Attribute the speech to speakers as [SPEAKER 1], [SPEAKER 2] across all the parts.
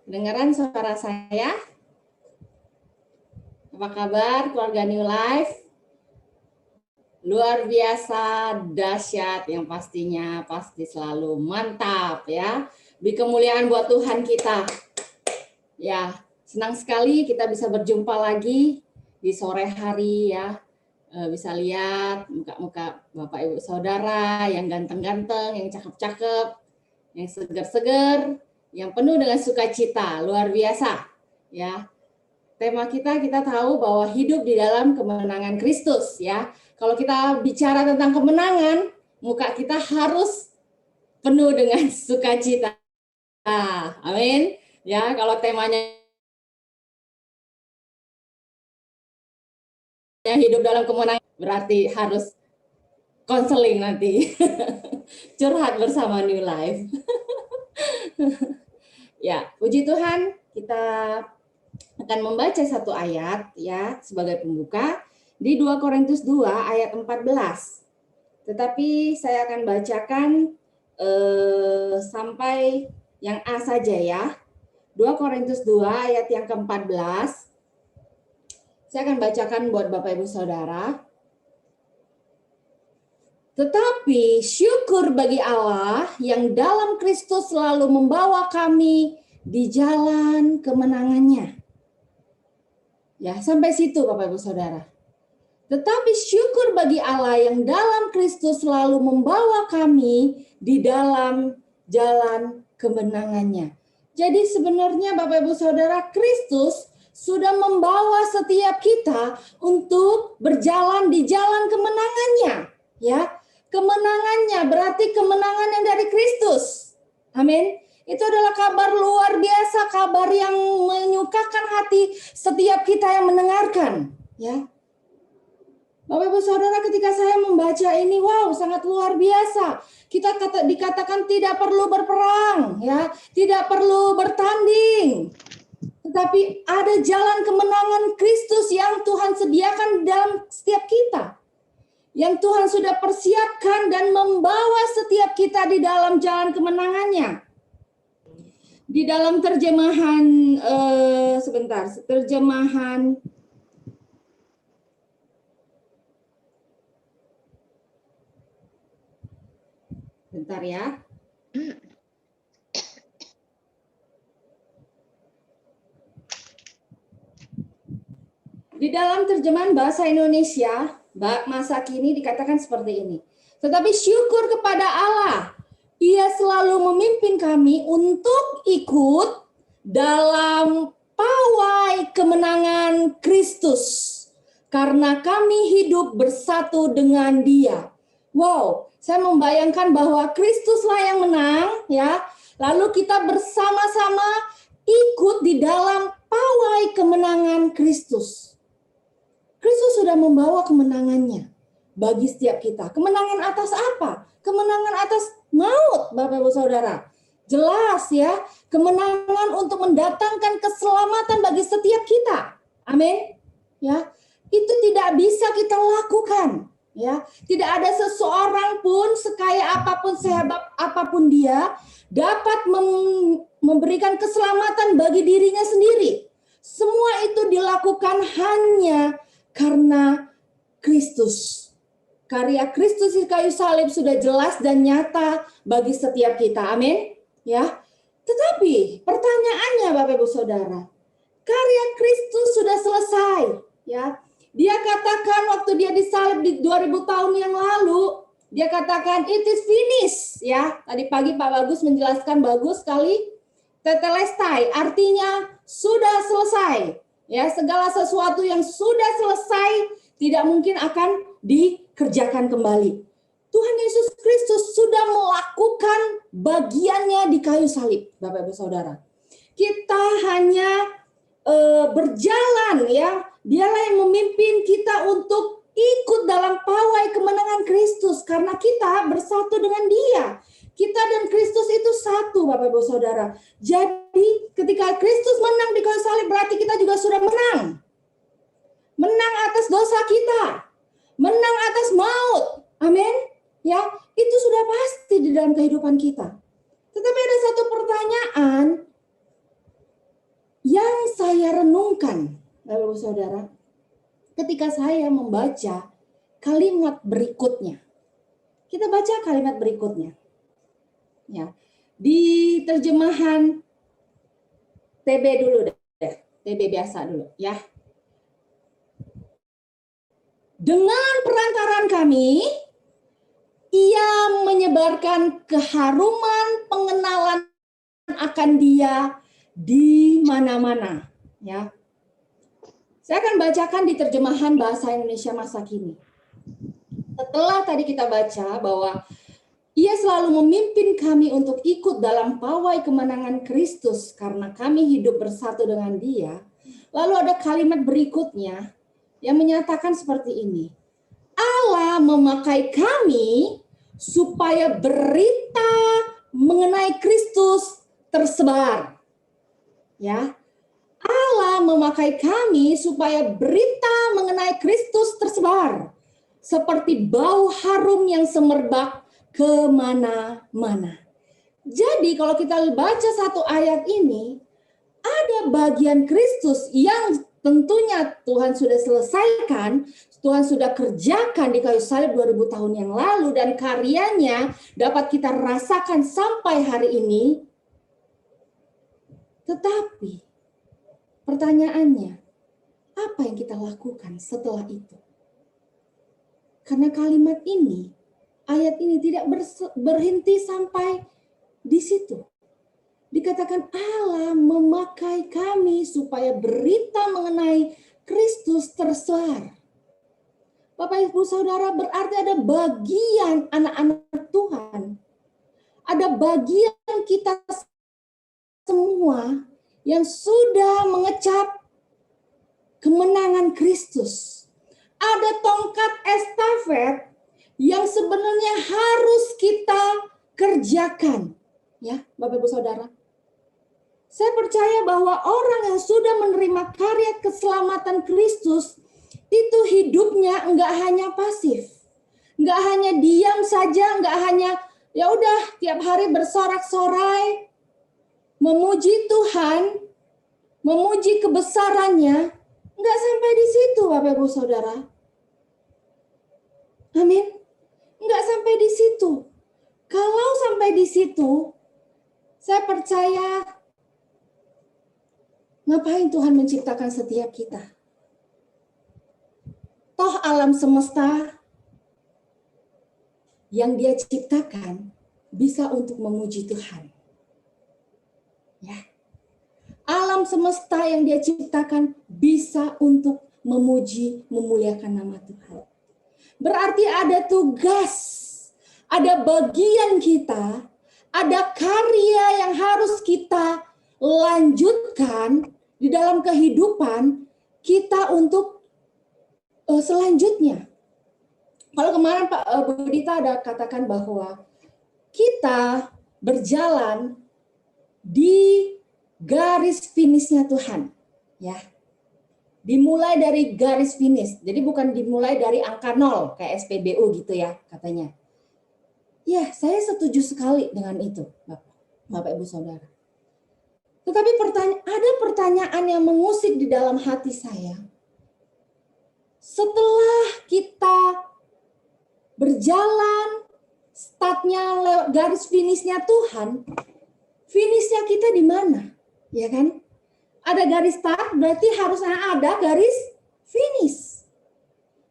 [SPEAKER 1] Kedengaran suara saya? Apa kabar keluarga New Life? Luar biasa, dahsyat, yang pastinya pasti selalu mantap ya. Beri kemuliaan buat Tuhan kita. Ya, senang sekali kita bisa berjumpa lagi di sore hari ya. Bisa lihat muka-muka Bapak Ibu Saudara yang ganteng-ganteng, yang cakep-cakep, yang seger-seger, yang penuh dengan sukacita, luar biasa ya. Tema kita tahu bahwa hidup di dalam kemenangan Kristus ya. Kalau kita bicara tentang kemenangan, muka kita harus penuh dengan sukacita. Amin. Ya, kalau temanya hidup dalam kemenangan berarti harus konseling nanti. Curhat bersama New Life. Ya, puji Tuhan, kita akan membaca satu ayat ya sebagai pembuka di 2 Korintus 2 ayat 14. Tetapi saya akan bacakan sampai yang A saja ya. 2 Korintus 2 ayat yang ke-14. Saya akan bacakan buat Bapak Ibu Saudara. Tetapi syukur bagi Allah yang dalam Kristus selalu membawa kami di jalan kemenangannya. Ya, sampai situ Bapak Ibu Saudara. Tetapi syukur bagi Allah yang dalam Kristus selalu membawa kami di dalam jalan kemenangannya. Jadi sebenarnya Bapak Ibu Saudara, Kristus sudah membawa setiap kita untuk berjalan di jalan kemenangannya. Ya, kemenangannya berarti kemenangan yang dari Kristus. Amin. Itu adalah kabar luar biasa, kabar yang menyukakan hati setiap kita yang mendengarkan. Ya, Bapak Ibu Saudara, ketika saya membaca ini, wow, sangat luar biasa. Kita dikatakan tidak perlu berperang, ya, tidak perlu bertanding. Tetapi ada jalan kemenangan Kristus yang Tuhan sediakan dalam setiap kita. Yang Tuhan sudah persiapkan dan membawa setiap kita di dalam jalan kemenangannya. Di dalam terjemahan, terjemahan bentar ya. Di dalam terjemahan bahasa Indonesia, masa kini dikatakan seperti ini. Tetapi syukur kepada Allah, Ia selalu memimpin kami untuk ikut dalam pawai kemenangan Kristus. Karena kami hidup bersatu dengan Dia. Wow, saya membayangkan bahwa Kristuslah yang menang, ya. Lalu kita bersama-sama ikut di dalam pawai kemenangan Kristus. Kristus sudah membawa kemenangannya bagi setiap kita. Kemenangan atas apa? Kemenangan atas maut, Bapak Ibu Saudara. Jelas ya, kemenangan untuk mendatangkan keselamatan bagi setiap kita. Amin. Ya, itu tidak bisa kita lakukan. Ya, tidak ada seseorang pun sekaya apapun, sehebat apapun dia dapat memberikan keselamatan bagi dirinya sendiri. Semua itu dilakukan hanya karena Kristus. Karya Kristus di kayu salib sudah jelas dan nyata bagi setiap kita. Amin. Ya. Tetapi pertanyaannya Bapak Ibu Saudara, karya Kristus sudah selesai, ya. Dia katakan waktu dia disalib di 2000 tahun yang lalu, dia katakan it is finished, ya. Tadi pagi Pak Bagus menjelaskan bagus sekali. Tetelestai artinya sudah selesai. Ya, segala sesuatu yang sudah selesai tidak mungkin akan dikerjakan kembali. Tuhan Yesus Kristus sudah melakukan bagiannya di kayu salib, Bapak Ibu Saudara. Kita hanya berjalan, ya. Dialah yang memimpin kita untuk ikut dalam pawai kemenangan Kristus karena kita bersatu dengan Dia. Kita dan Kristus itu satu, Bapak Ibu Saudara. Jadi ketika Kristus menang di kayu salib berarti kita juga sudah menang. Menang atas dosa kita. Menang atas maut. Amin. Ya, itu sudah pasti di dalam kehidupan kita. Tetapi ada satu pertanyaan. saya renungkan, Bapak Ibu Saudara, ketika saya membaca kalimat berikutnya. Kita baca kalimat berikutnya. Ya. Di terjemahan TB dulu deh. TB biasa dulu ya. Dengan perantaraan kami, ia menyebarkan keharuman pengenalan akan dia di mana-mana. Ya. Saya akan bacakan di terjemahan bahasa Indonesia masa kini. Setelah tadi kita baca bahwa ia selalu memimpin kami untuk ikut dalam pawai kemenangan Kristus karena kami hidup bersatu dengan Dia. Lalu ada kalimat berikutnya yang menyatakan seperti ini. Allah memakai kami supaya berita mengenai Kristus tersebar. Ya. Allah memakai kami supaya berita mengenai Kristus tersebar. Seperti bau harum yang semerbak kemana-mana. Jadi kalau kita baca satu ayat ini, ada bagian Kristus yang tentunya Tuhan sudah selesaikan, Tuhan sudah kerjakan di kayu salib 2000 tahun yang lalu, dan karyanya dapat kita rasakan sampai hari ini. Tetapi pertanyaannya, apa yang kita lakukan setelah itu? Karena kalimat ini, ayat ini tidak berhenti sampai di situ. Dikatakan Allah memakai kami supaya berita mengenai Kristus tersebar. Bapak Ibu Saudara, berarti ada bagian anak-anak Tuhan. Ada bagian kita semua yang sudah mengecap kemenangan Kristus. Ada tongkat estafet yang sebenarnya harus kita kerjakan. Ya, Bapak Ibu Saudara. Saya percaya bahwa orang yang sudah menerima karya keselamatan Kristus itu hidupnya enggak hanya pasif. Enggak hanya diam saja, enggak hanya ya udah tiap hari bersorak-sorai memuji Tuhan, memuji kebesarannya, enggak sampai di situ Bapak Ibu Saudara. Amin. Enggak sampai di situ. Kalau sampai di situ, saya percaya ngapain Tuhan menciptakan setiap kita? Toh alam semesta yang Dia ciptakan bisa untuk memuji Tuhan. Ya. Alam semesta yang Dia ciptakan bisa untuk memuji, memuliakan nama Tuhan. Berarti ada tugas, ada bagian kita, ada karya yang harus kita lanjutkan di dalam kehidupan kita untuk selanjutnya. Kalau kemarin Pak Budita ada katakan bahwa kita berjalan di garis finishnya Tuhan, ya. Dimulai dari garis finish, jadi bukan dimulai dari angka 0 kayak SPBU gitu ya katanya. Ya, saya setuju sekali dengan itu, Bapak Ibu Saudara. Tetapi ada pertanyaan yang mengusik di dalam hati saya. Setelah kita berjalan, startnya lewat garis finishnya Tuhan, finishnya kita di mana? Ya kan? Ada garis start, berarti harusnya ada garis finish.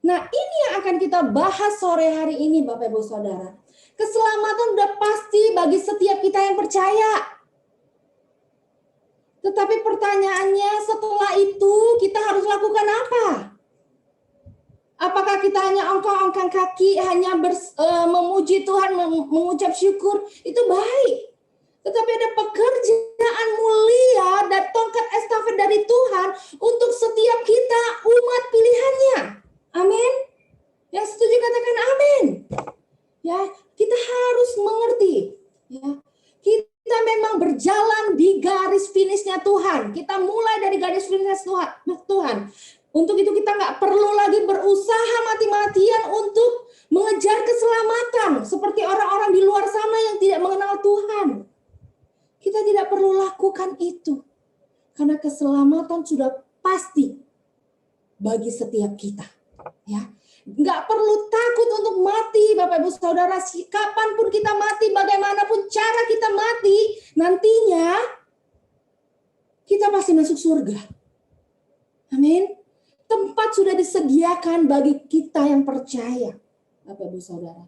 [SPEAKER 1] Nah, ini yang akan kita bahas sore hari ini, Bapak Ibu Saudara. Keselamatan udah pasti bagi setiap kita yang percaya. Tetapi pertanyaannya, setelah itu kita harus lakukan apa? Apakah kita hanya angkat kaki, hanya memuji Tuhan, mengucap syukur, itu baik. Tetapi ada pekerjaan mulia dan tongkat estafet dari Tuhan untuk setiap kita umat pilihannya. Amin. Yang setuju katakan amin. Ya, kita harus mengerti. Ya, kita memang berjalan di garis finishnya Tuhan. Kita mulai dari garis finish Tuhan. Untuk itu kita nggak perlu lagi berusaha mati-matian untuk mengejar keselamatan seperti orang-orang di luar sana yang tidak mengenal Tuhan. Kita tidak perlu lakukan itu. Karena keselamatan sudah pasti bagi setiap kita. Ya, nggak perlu takut untuk mati, Bapak Ibu Saudara. Kapanpun kita mati, bagaimanapun cara kita mati, nantinya kita pasti masuk surga. Amin. Tempat sudah disediakan bagi kita yang percaya, Bapak Ibu Saudara.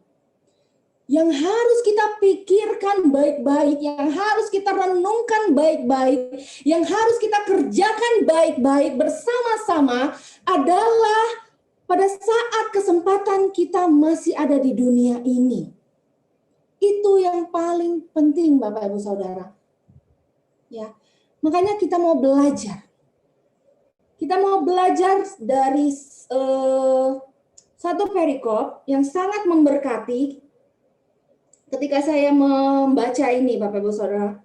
[SPEAKER 1] Yang harus kita pikirkan baik-baik, yang harus kita renungkan baik-baik, yang harus kita kerjakan baik-baik bersama-sama adalah pada saat kesempatan kita masih ada di dunia ini. Itu yang paling penting, Bapak Ibu Saudara. Ya, makanya kita mau belajar. Kita mau belajar dari satu perikop yang sangat memberkati. Ketika saya membaca ini, Bapak Ibu Saudara,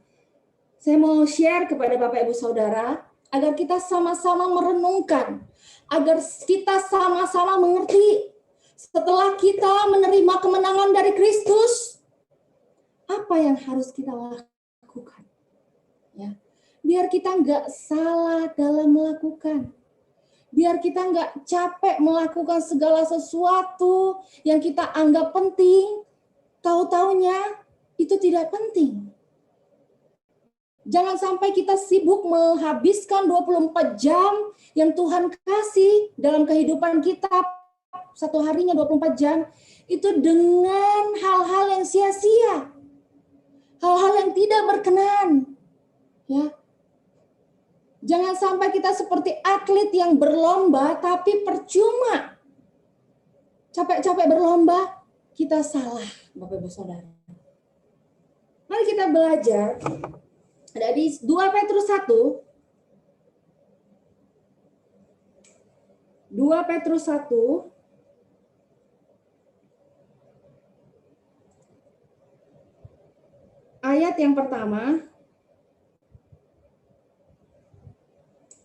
[SPEAKER 1] saya mau share kepada Bapak Ibu Saudara agar kita sama-sama merenungkan, agar kita sama-sama mengerti setelah kita menerima kemenangan dari Kristus, apa yang harus kita lakukan. Ya, biar kita nggak salah dalam melakukan. Biar kita nggak capek melakukan segala sesuatu yang kita anggap penting, tahu-taunya itu tidak penting. Jangan sampai kita sibuk menghabiskan 24 jam yang Tuhan kasih dalam kehidupan kita, satu harinya 24 jam, itu dengan hal-hal yang sia-sia. Hal-hal yang tidak berkenan. Ya. Jangan sampai kita seperti atlet yang berlomba tapi percuma. Capek-capek berlomba, kita salah, Bapak Ibu Saudara. Mari kita belajar. Ada di 2 Petrus 1. 2 Petrus 1. Ayat yang pertama.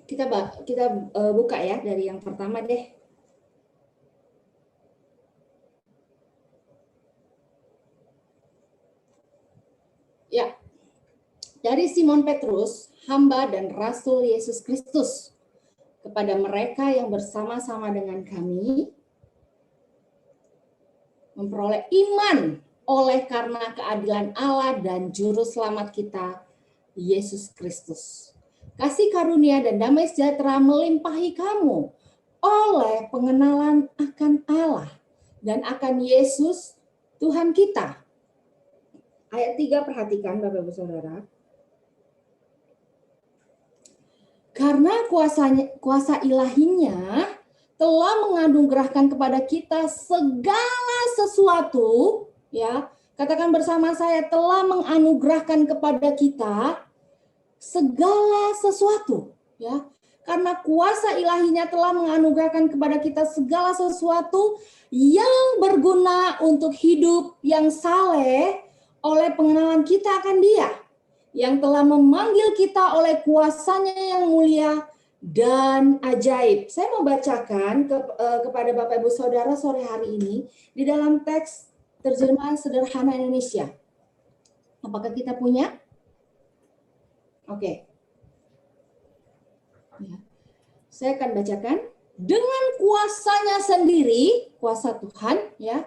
[SPEAKER 1] Kita buka ya dari yang pertama deh. Ya. Dari Simon Petrus, hamba dan rasul Yesus Kristus, kepada mereka yang bersama-sama dengan kami memperoleh iman oleh karena keadilan Allah dan juru selamat kita, Yesus Kristus. Kasih karunia dan damai sejahtera melimpahi kamu oleh pengenalan akan Allah dan akan Yesus Tuhan kita. Ayat 3 perhatikan Bapak Ibu Saudara. Karena kuasa ilahinya telah menganugerahkan kepada kita segala sesuatu, ya. Katakan bersama saya, telah menganugerahkan kepada kita segala sesuatu, ya. Karena kuasa ilahinya telah menganugerahkan kepada kita segala sesuatu yang berguna untuk hidup yang saleh oleh pengenalan kita akan Dia, yang telah memanggil kita oleh kuasanya yang mulia dan ajaib. Saya mau bacakan kepada Bapak Ibu Saudara sore hari ini di dalam teks terjemahan sederhana Indonesia. Apakah kita punya? Oke. Ya. Saya akan bacakan. Dengan kuasanya sendiri, kuasa Tuhan, ya,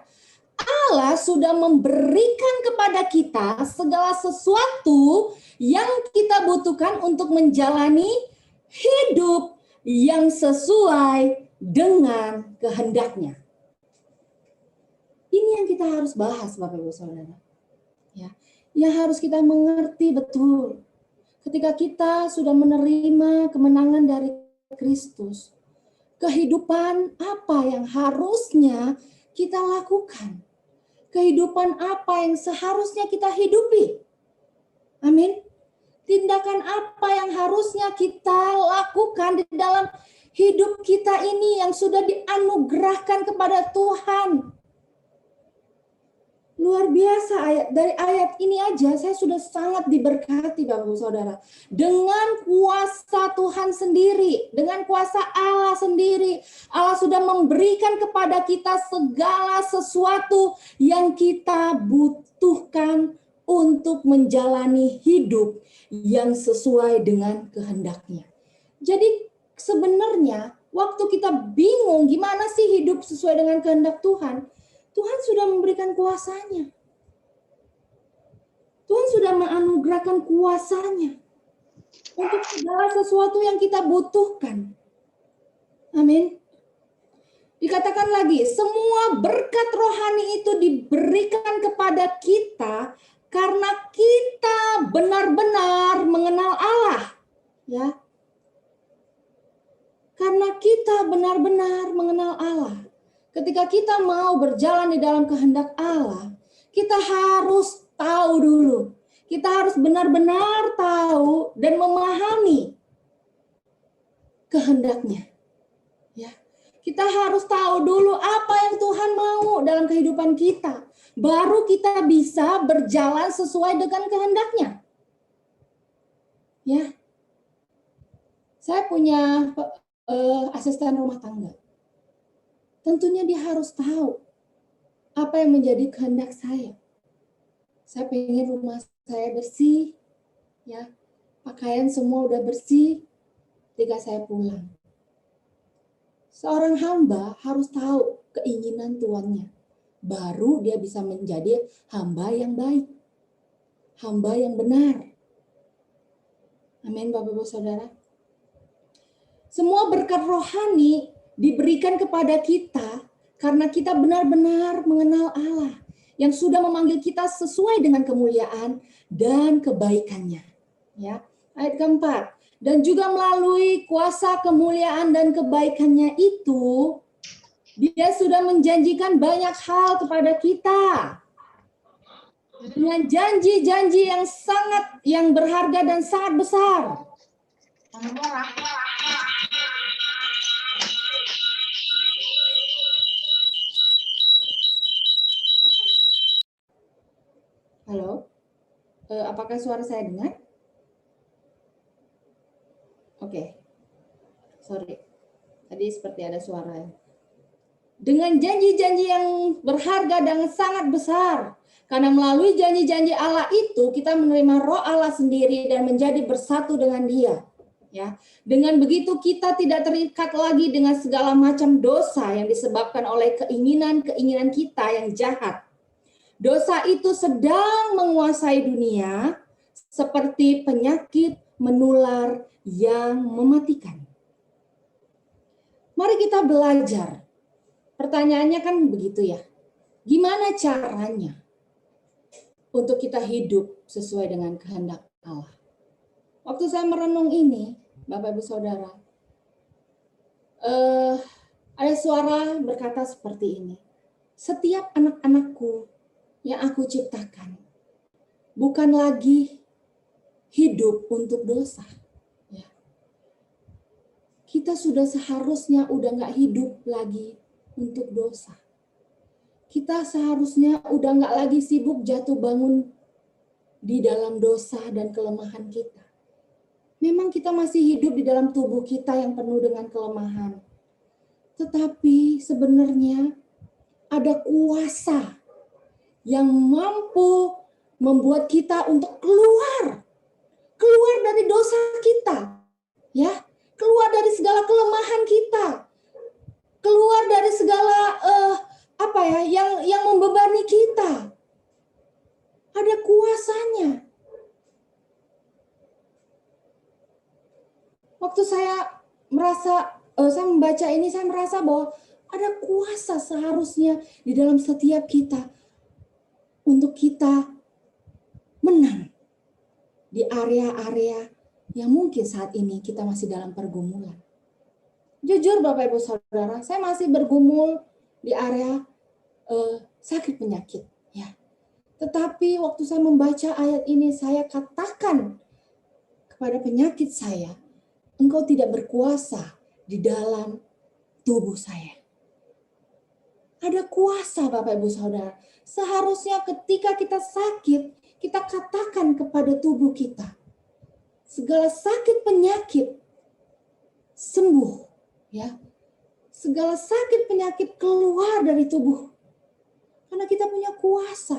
[SPEAKER 1] Allah sudah memberikan kepada kita segala sesuatu yang kita butuhkan untuk menjalani hidup yang sesuai dengan kehendaknya. Ini yang kita harus bahas, Bapak Ibu Saudara. Ya, yang harus kita mengerti betul. Ketika kita sudah menerima kemenangan dari Kristus, kehidupan apa yang harusnya kita lakukan? Kehidupan apa yang seharusnya kita hidupi? Amin. Tindakan apa yang harusnya kita lakukan di dalam hidup kita ini yang sudah dianugerahkan kepada Tuhan? Luar biasa, dari ayat ini aja saya sudah sangat diberkati Bapak Ibu Saudara. Dengan kuasa Tuhan sendiri, dengan kuasa Allah sendiri, Allah sudah memberikan kepada kita segala sesuatu yang kita butuhkan untuk menjalani hidup yang sesuai dengan kehendaknya. Jadi sebenarnya waktu kita bingung gimana sih hidup sesuai dengan kehendak Tuhan, Tuhan sudah memberikan kuasanya. Tuhan sudah menganugerahkan kuasanya untuk segala sesuatu yang kita butuhkan. Amin. Dikatakan lagi, semua berkat rohani itu diberikan kepada kita karena kita benar-benar mengenal Allah. Ya. Karena kita benar-benar mengenal Allah. Ketika kita mau berjalan di dalam kehendak Allah, kita harus tahu dulu. Kita harus benar-benar tahu dan memahami kehendaknya. Ya. Kita harus tahu dulu apa yang Tuhan mau dalam kehidupan kita. Baru kita bisa berjalan sesuai dengan kehendaknya. Ya. Saya punya asisten rumah tangga. Tentunya dia harus tahu apa yang menjadi kehendak saya. Saya pengen rumah saya bersih, ya, pakaian semua udah bersih ketika saya pulang. Seorang hamba harus tahu keinginan tuannya. Baru dia bisa menjadi hamba yang baik. Hamba yang benar. Amin, Bapak Ibu Saudara. Semua berkat rohani diberikan kepada kita karena kita benar-benar mengenal Allah yang sudah memanggil kita sesuai dengan kemuliaan dan kebaikannya. Ya, ayat keempat. Dan juga melalui kuasa kemuliaan dan kebaikannya itu, dia sudah menjanjikan banyak hal kepada kita. Dengan janji-janji yang berharga dan sangat besar. Halo, apakah suara saya dengar? Oke, sorry. Tadi seperti ada suara. Dengan janji-janji yang berharga dan sangat besar. Karena melalui janji-janji Allah itu, kita menerima roh Allah sendiri dan menjadi bersatu dengan Dia. Ya, dengan begitu kita tidak terikat lagi dengan segala macam dosa yang disebabkan oleh keinginan-keinginan kita yang jahat. Dosa itu sedang menguasai dunia seperti penyakit menular yang mematikan. Mari kita belajar. Pertanyaannya kan begitu ya. Gimana caranya untuk kita hidup sesuai dengan kehendak Allah? Waktu saya merenung ini, Bapak Ibu Saudara, ada suara berkata seperti ini. Setiap anak-anakku yang aku ciptakan bukan lagi hidup untuk dosa. Ya. Kita sudah seharusnya udah nggak hidup lagi untuk dosa. Kita seharusnya udah nggak lagi sibuk jatuh bangun di dalam dosa dan kelemahan kita. Memang kita masih hidup di dalam tubuh kita yang penuh dengan kelemahan. Tetapi sebenarnya ada kuasa yang mampu membuat kita untuk keluar dari dosa kita, ya, keluar dari segala kelemahan kita, keluar dari segala yang membebani kita. Ada kuasanya. Waktu saya membaca ini, saya merasa bahwa ada kuasa seharusnya di dalam setiap kita untuk kita menang di area-area yang mungkin saat ini kita masih dalam pergumulan. Jujur Bapak Ibu Saudara, saya masih bergumul di area sakit penyakit. Ya. Tetapi waktu saya membaca ayat ini, saya katakan kepada penyakit saya, engkau tidak berkuasa di dalam tubuh saya. Ada kuasa Bapak Ibu Saudara. Seharusnya ketika kita sakit, kita katakan kepada tubuh kita, segala sakit penyakit sembuh, ya. Segala sakit penyakit keluar dari tubuh. Karena kita punya kuasa.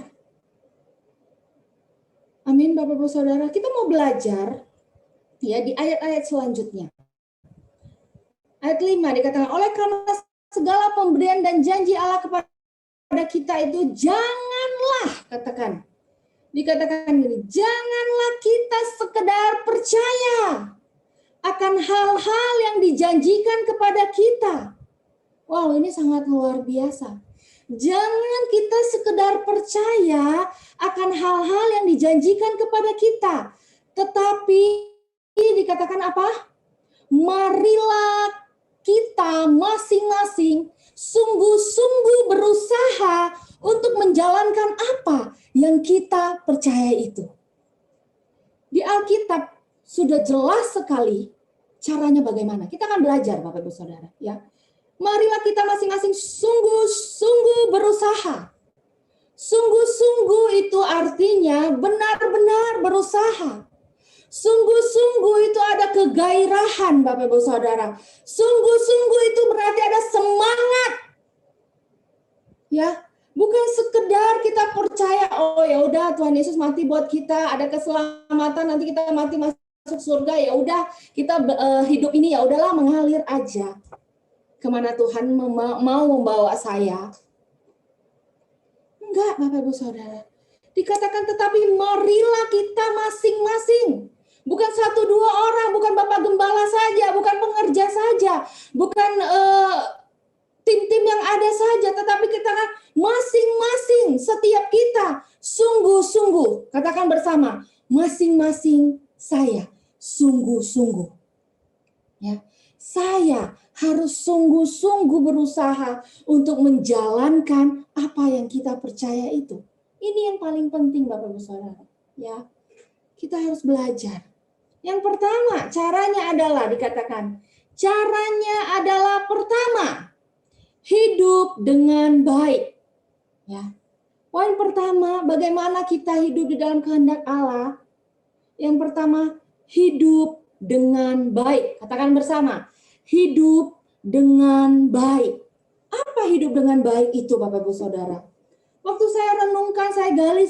[SPEAKER 1] Amin, Bapak Ibu Saudara. Kita mau belajar ya di ayat-ayat selanjutnya. Ayat 5 dikatakan, oleh karena segala pemberian dan janji Allah kepada kita itu janganlah, dikatakan gini, janganlah kita sekedar percaya akan hal-hal yang dijanjikan kepada kita. Wow, ini sangat luar biasa. Jangan kita sekedar percaya akan hal-hal yang dijanjikan kepada kita. Tetapi dikatakan apa? Marilah kita masing-masing sungguh-sungguh berusaha untuk menjalankan apa yang kita percaya itu. Di Alkitab sudah jelas sekali caranya bagaimana. Kita akan belajar Bapak Ibu Saudara, ya. Marilah kita masing-masing sungguh-sungguh berusaha. Sungguh-sungguh itu artinya benar-benar berusaha. Sungguh-sungguh itu ada kegairahan Bapak Ibu Saudara. Sungguh-sungguh itu berarti ada semangat. Ya, bukan sekedar kita percaya, oh ya udah Tuhan Yesus mati buat kita, ada keselamatan, nanti kita mati masuk surga, ya udah kita hidup ini ya udahlah mengalir aja. Kemana Tuhan mau membawa saya? Enggak, Bapak Ibu Saudara. Dikatakan tetapi marilah kita masing-masing. Bukan 1-2 orang, bukan Bapak Gembala saja, bukan pengerja saja, bukan tim-tim yang ada saja, tetapi kita masing-masing, setiap kita sungguh-sungguh. Katakan bersama, masing-masing saya sungguh-sungguh. Ya, saya harus sungguh-sungguh berusaha untuk menjalankan apa yang kita percaya itu. Ini yang paling penting Bapak Ibu Saudara. Ya, kita harus belajar. Yang pertama, caranya adalah dikatakan, caranya adalah pertama, hidup dengan baik. Ya. Poin pertama, bagaimana kita hidup di dalam kehendak Allah? Yang pertama, hidup dengan baik. Katakan bersama, hidup dengan baik. Apa hidup dengan baik itu Bapak Ibu Saudara? Waktu saya renungkan, saya gali,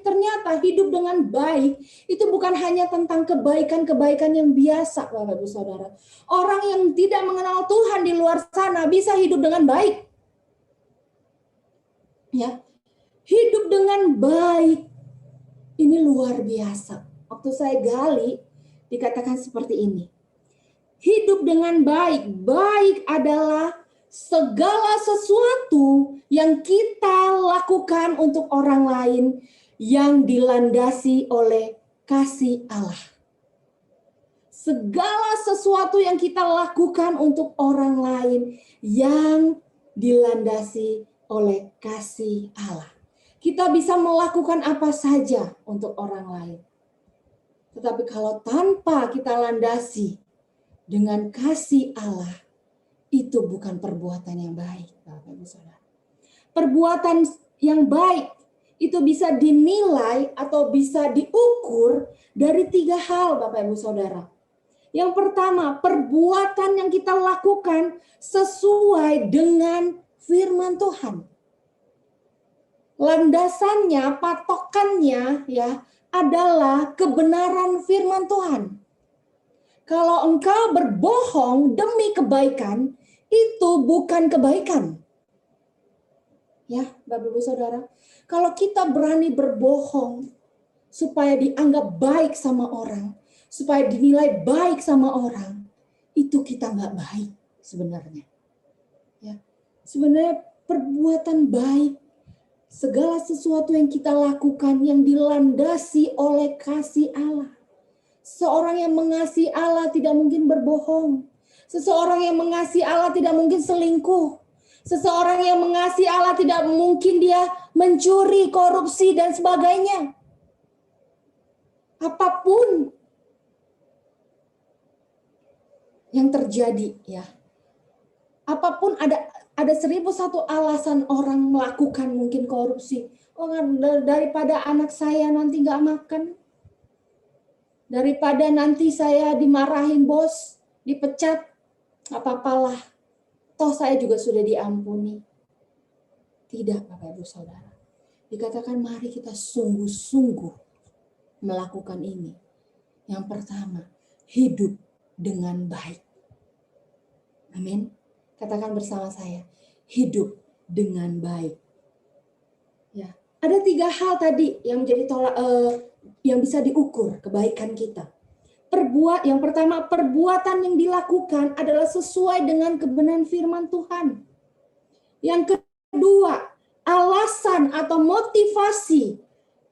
[SPEAKER 1] ternyata hidup dengan baik itu bukan hanya tentang kebaikan-kebaikan yang biasa Bapak Ibu Saudara. Orang yang tidak mengenal Tuhan di luar sana bisa hidup dengan baik. Ya, hidup dengan baik ini luar biasa. Waktu saya gali, dikatakan seperti ini. Hidup dengan baik. Baik adalah segala sesuatu yang kita lakukan untuk orang lain yang dilandasi oleh kasih Allah. Segala sesuatu yang kita lakukan untuk orang lain yang dilandasi oleh kasih Allah. Kita bisa melakukan apa saja untuk orang lain. Tetapi kalau tanpa kita landasi dengan kasih Allah, itu bukan perbuatan yang baik, Bapak Ibu Saudara. Perbuatan yang baik itu bisa dinilai atau bisa diukur dari 3 hal, Bapak Ibu Saudara. Yang pertama, perbuatan yang kita lakukan sesuai dengan firman Tuhan. Landasannya, patokannya ya adalah kebenaran firman Tuhan. Kalau engkau berbohong demi kebaikan, itu bukan kebaikan. Ya, Bapak Ibu Saudara, kalau kita berani berbohong supaya dianggap baik sama orang, supaya dinilai baik sama orang, itu kita nggak baik sebenarnya. Ya, sebenarnya perbuatan baik, segala sesuatu yang kita lakukan yang dilandasi oleh kasih Allah. Seorang yang mengasihi Allah tidak mungkin berbohong. Seseorang yang mengasihi Allah tidak mungkin selingkuh. Seseorang yang mengasihi Allah tidak mungkin dia mencuri, korupsi, dan sebagainya. Apapun yang terjadi, ya. Apapun ada 1001 alasan orang melakukan mungkin korupsi. Oh, daripada anak saya nanti nggak makan. Daripada nanti saya dimarahin bos, dipecat, apa-apalah. Toh saya juga sudah diampuni. Tidak, Bapak Ibu Saudara. Dikatakan mari kita sungguh-sungguh melakukan ini. Yang pertama, hidup dengan baik. Amin. Katakan bersama saya, hidup dengan baik. Ya, ada 3 hal tadi yang menjadi yang bisa diukur kebaikan kita. Yang pertama, perbuatan yang dilakukan adalah sesuai dengan kebenaran firman Tuhan. Yang kedua, alasan atau motivasi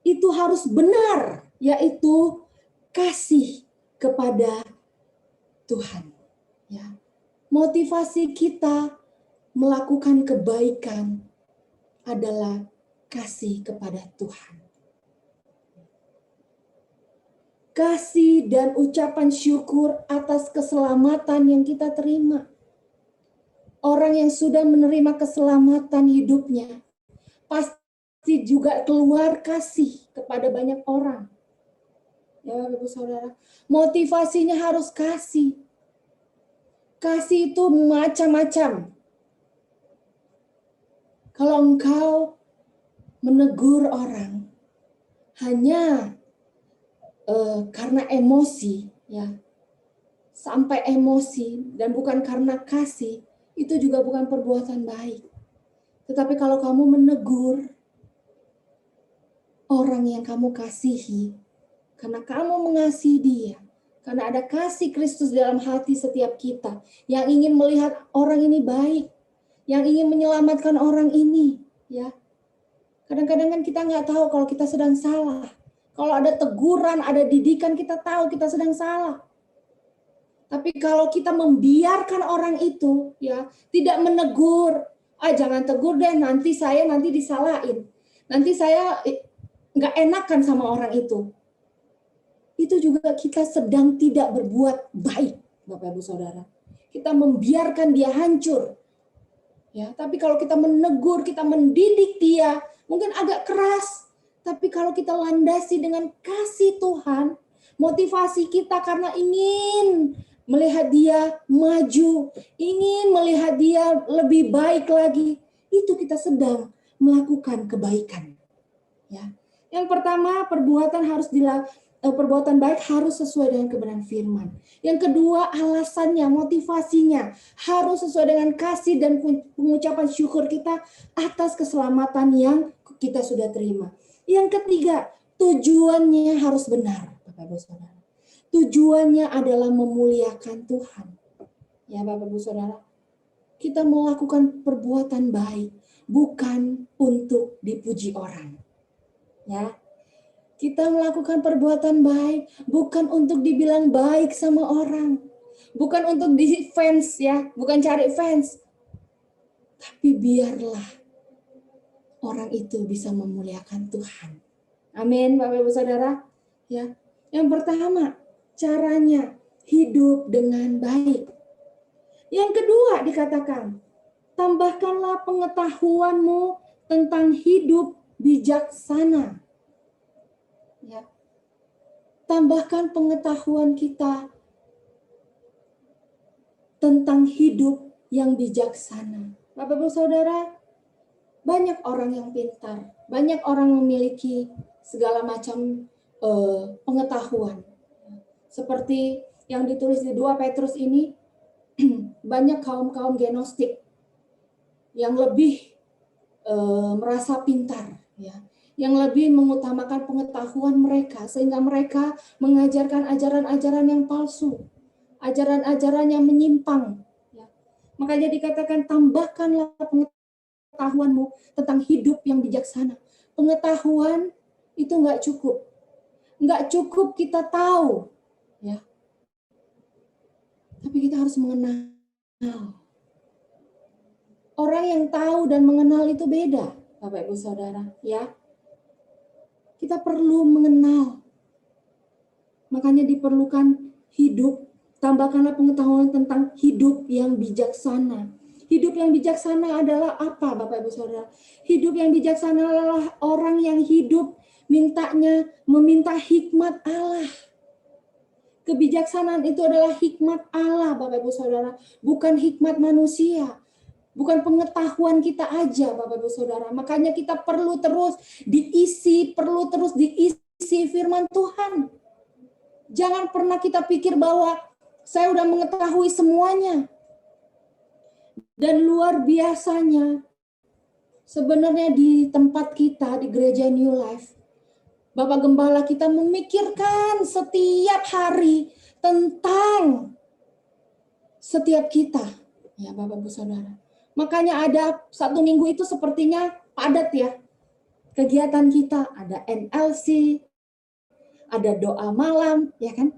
[SPEAKER 1] itu harus benar, yaitu kasih kepada Tuhan. Ya. Motivasi kita melakukan kebaikan adalah kasih kepada Tuhan. Kasih dan ucapan syukur atas keselamatan yang kita terima. Orang yang sudah menerima keselamatan hidupnya pasti juga keluar kasih kepada banyak orang. Ya, Bapak Saudara, motivasinya harus kasih. Kasih itu macam-macam. Kalau engkau menegur orang hanya karena emosi, ya, sampai emosi dan bukan karena kasih, itu juga bukan perbuatan baik. Tetapi kalau kamu menegur orang yang kamu kasihi, karena kamu mengasihi dia, karena ada kasih Kristus dalam hati setiap kita, yang ingin melihat orang ini baik, yang ingin menyelamatkan orang ini, ya. Kadang-kadang kan kita nggak tahu kalau kita sedang salah. Kalau ada teguran, ada didikan, kita tahu kita sedang salah. Tapi kalau kita membiarkan orang itu, ya, tidak menegur, jangan tegur deh, nanti disalahin, nanti saya nggak enakan sama orang itu juga kita sedang tidak berbuat baik, Bapak Ibu Saudara. Kita membiarkan dia hancur. Ya, tapi kalau kita menegur, kita mendidik dia, mungkin agak keras, tapi kalau kita landasi dengan kasih Tuhan, motivasi kita karena ingin melihat dia maju, ingin melihat dia lebih baik lagi, itu kita sedang melakukan kebaikan. Ya. Yang pertama, perbuatan baik harus sesuai dengan kebenaran firman. Yang kedua, alasannya, motivasinya harus sesuai dengan kasih dan pengucapan syukur kita atas keselamatan yang kita sudah terima. Yang ketiga, tujuannya harus benar, Bapak Ibu Saudara. Tujuannya adalah memuliakan Tuhan. Ya, Bapak Ibu Saudara. Kita melakukan perbuatan baik bukan untuk dipuji orang. Ya. Kita melakukan perbuatan baik bukan untuk dibilang baik sama orang. Bukan untuk di fans, ya, bukan cari fans. Tapi biarlah orang itu bisa memuliakan Tuhan. Amin, Bapak Ibu Saudara. Ya. Yang pertama, caranya hidup dengan baik. Yang kedua dikatakan, tambahkanlah pengetahuanmu tentang hidup bijaksana. Ya. Tambahkan pengetahuan kita tentang hidup yang bijaksana. Bapak Ibu Saudara, banyak orang yang pintar, banyak orang memiliki segala macam pengetahuan. Seperti yang ditulis di 2 Petrus ini, banyak kaum-kaum gnostik yang lebih merasa pintar, ya, yang lebih mengutamakan pengetahuan mereka, sehingga mereka mengajarkan ajaran-ajaran yang palsu, ajaran-ajaran yang menyimpang. Ya. Makanya dikatakan, tambahkanlah pengetahuanmu tentang hidup yang bijaksana. Pengetahuan itu nggak cukup. Nggak cukup kita tahu. Ya. Tapi kita harus mengenal. Orang yang tahu dan mengenal itu beda, Bapak Ibu Saudara. Ya. Kita perlu mengenal. Makanya diperlukan hidup. Tambahkanlah pengetahuan tentang hidup yang bijaksana. Hidup yang bijaksana adalah apa, Bapak Ibu Saudara? Hidup yang bijaksana adalah orang yang hidup meminta hikmat Allah. Kebijaksanaan itu adalah hikmat Allah, Bapak Ibu Saudara, bukan hikmat manusia. Bukan pengetahuan kita aja, Bapak Ibu Saudara. Makanya kita perlu terus diisi firman Tuhan. Jangan pernah kita pikir bahwa saya udah mengetahui semuanya. Dan luar biasanya, sebenarnya di tempat kita, di gereja New Life, Bapak Gembala kita memikirkan setiap hari tentang setiap kita. Ya Bapak Ibu Saudara. Makanya ada satu minggu itu sepertinya padat ya. Kegiatan kita, ada NLC, ada doa malam, ya kan?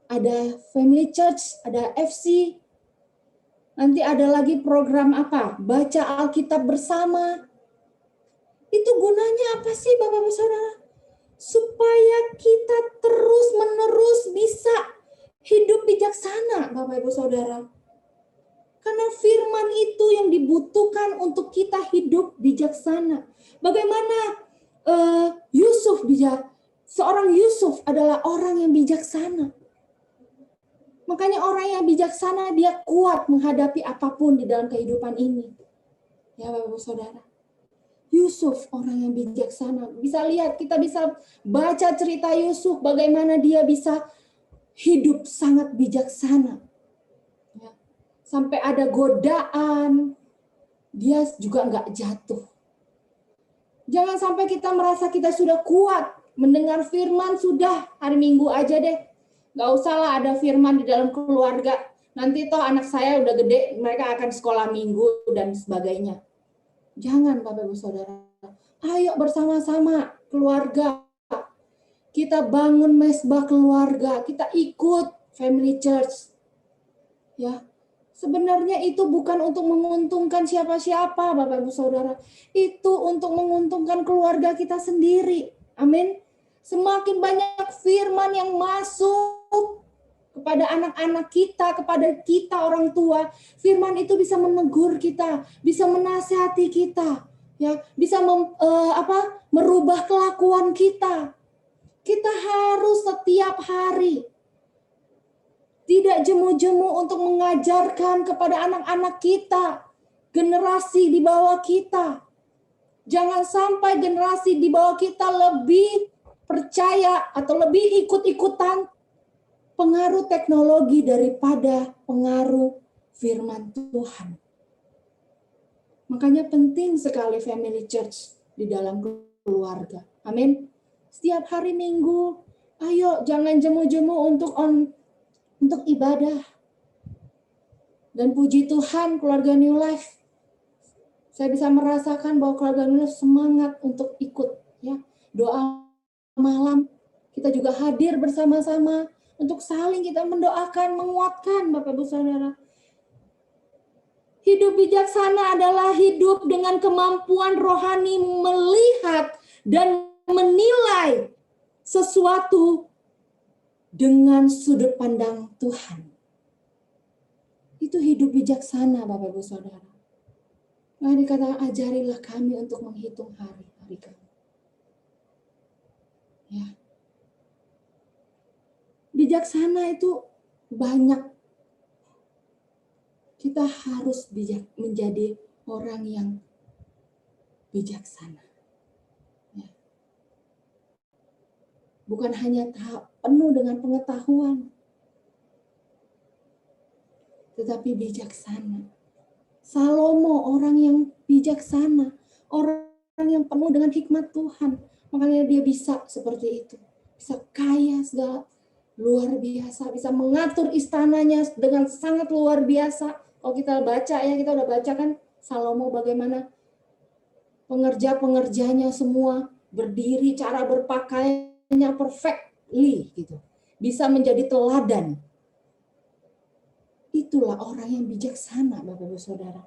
[SPEAKER 1] Ada Family Church, ada FC. Nanti ada lagi program apa? Baca Alkitab bersama. Itu gunanya apa sih Bapak Ibu Saudara? Supaya kita terus-menerus bisa hidup bijaksana Bapak Ibu Saudara. Karena firman itu yang dibutuhkan untuk kita hidup bijaksana. Bagaimana Yusuf bijak? Seorang Yusuf adalah orang yang bijaksana. Makanya orang yang bijaksana dia kuat menghadapi apapun di dalam kehidupan ini. Ya Bapak Ibu Saudara. Yusuf orang yang bijaksana. Bisa lihat, kita bisa baca cerita Yusuf bagaimana dia bisa hidup sangat bijaksana. Ya. Sampai ada godaan, dia juga nggak jatuh. Jangan sampai kita merasa kita sudah kuat mendengar firman, sudah hari Minggu aja deh. Nggak usah lah ada firman di dalam keluarga. Nanti toh anak saya udah gede, mereka akan sekolah minggu dan sebagainya. Jangan Bapak Ibu Saudara. Ayo bersama-sama keluarga. Kita bangun mesbah keluarga. Kita ikut Family Church. Ya. Sebenarnya itu bukan untuk menguntungkan siapa-siapa Bapak Ibu Saudara. Itu untuk menguntungkan keluarga kita sendiri. Amin. Semakin banyak firman yang masuk kepada anak-anak kita, kepada kita orang tua, firman itu bisa menegur kita, bisa menasihati kita, ya, bisa merubah kelakuan kita. Kita harus setiap hari tidak jemu-jemu untuk mengajarkan kepada anak-anak kita, generasi di bawah kita. Jangan sampai generasi di bawah kita lebih percaya atau lebih ikut-ikutan pengaruh teknologi daripada pengaruh firman Tuhan. Makanya penting sekali Family Church di dalam keluarga. Amin. Setiap hari Minggu, ayo jangan jemu-jemu untuk ibadah. Dan puji Tuhan keluarga New Life, saya bisa merasakan bahwa keluarga New Life semangat untuk ikut, ya, doa malam. Kita juga hadir bersama-sama untuk saling kita mendoakan, menguatkan Bapak Ibu Saudara. Hidup bijaksana adalah hidup dengan kemampuan rohani melihat dan menilai sesuatu dengan sudut pandang Tuhan. Itu hidup bijaksana Bapak Ibu Saudara. Nah, dikatakan ajarilah kami untuk menghitung hari-hari kami. Ya. Bijaksana itu banyak. Kita harus menjadi orang yang bijaksana. Ya. Bukan hanya penuh dengan pengetahuan, tetapi bijaksana. Salomo orang yang bijaksana, orang yang penuh dengan hikmat Tuhan. Makanya dia bisa seperti itu. Bisa kaya segala luar biasa, bisa mengatur istananya dengan sangat luar biasa. Kalau kita baca ya, kita udah baca kan Salomo bagaimana pengerja-pengerjanya semua berdiri, cara berpakaiannya perfectly gitu. Bisa menjadi teladan. Itulah orang yang bijaksana Bapak Ibu Saudara.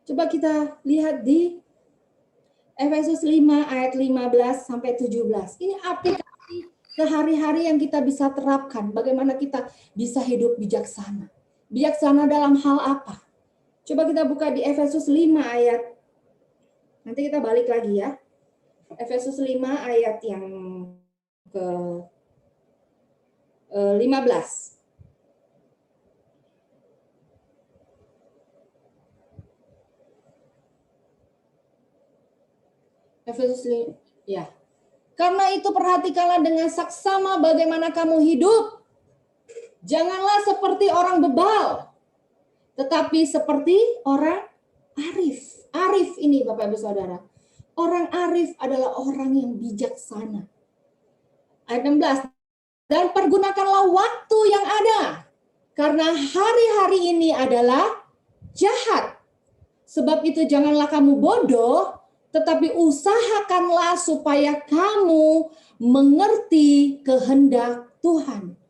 [SPEAKER 1] Coba kita lihat di Efesus 5 ayat 15 sampai 17. Ini aplikasi sehari-hari yang kita bisa terapkan. Bagaimana kita bisa hidup bijaksana. Bijaksana dalam hal apa? Coba kita buka di Efesus 5 ayat. Nanti kita balik lagi ya. Efesus 5 ayat yang ke 15. Efesus 5, ya. Karena itu perhatikanlah dengan saksama bagaimana kamu hidup. Janganlah seperti orang bebal, tetapi seperti orang arif. Arif ini Bapak Ibu Saudara. Orang arif adalah orang yang bijaksana. Ayat 16. Dan pergunakanlah waktu yang ada. Karena hari-hari ini adalah jahat. Sebab itu janganlah kamu bodoh, tetapi usahakanlah supaya kamu mengerti kehendak Tuhan.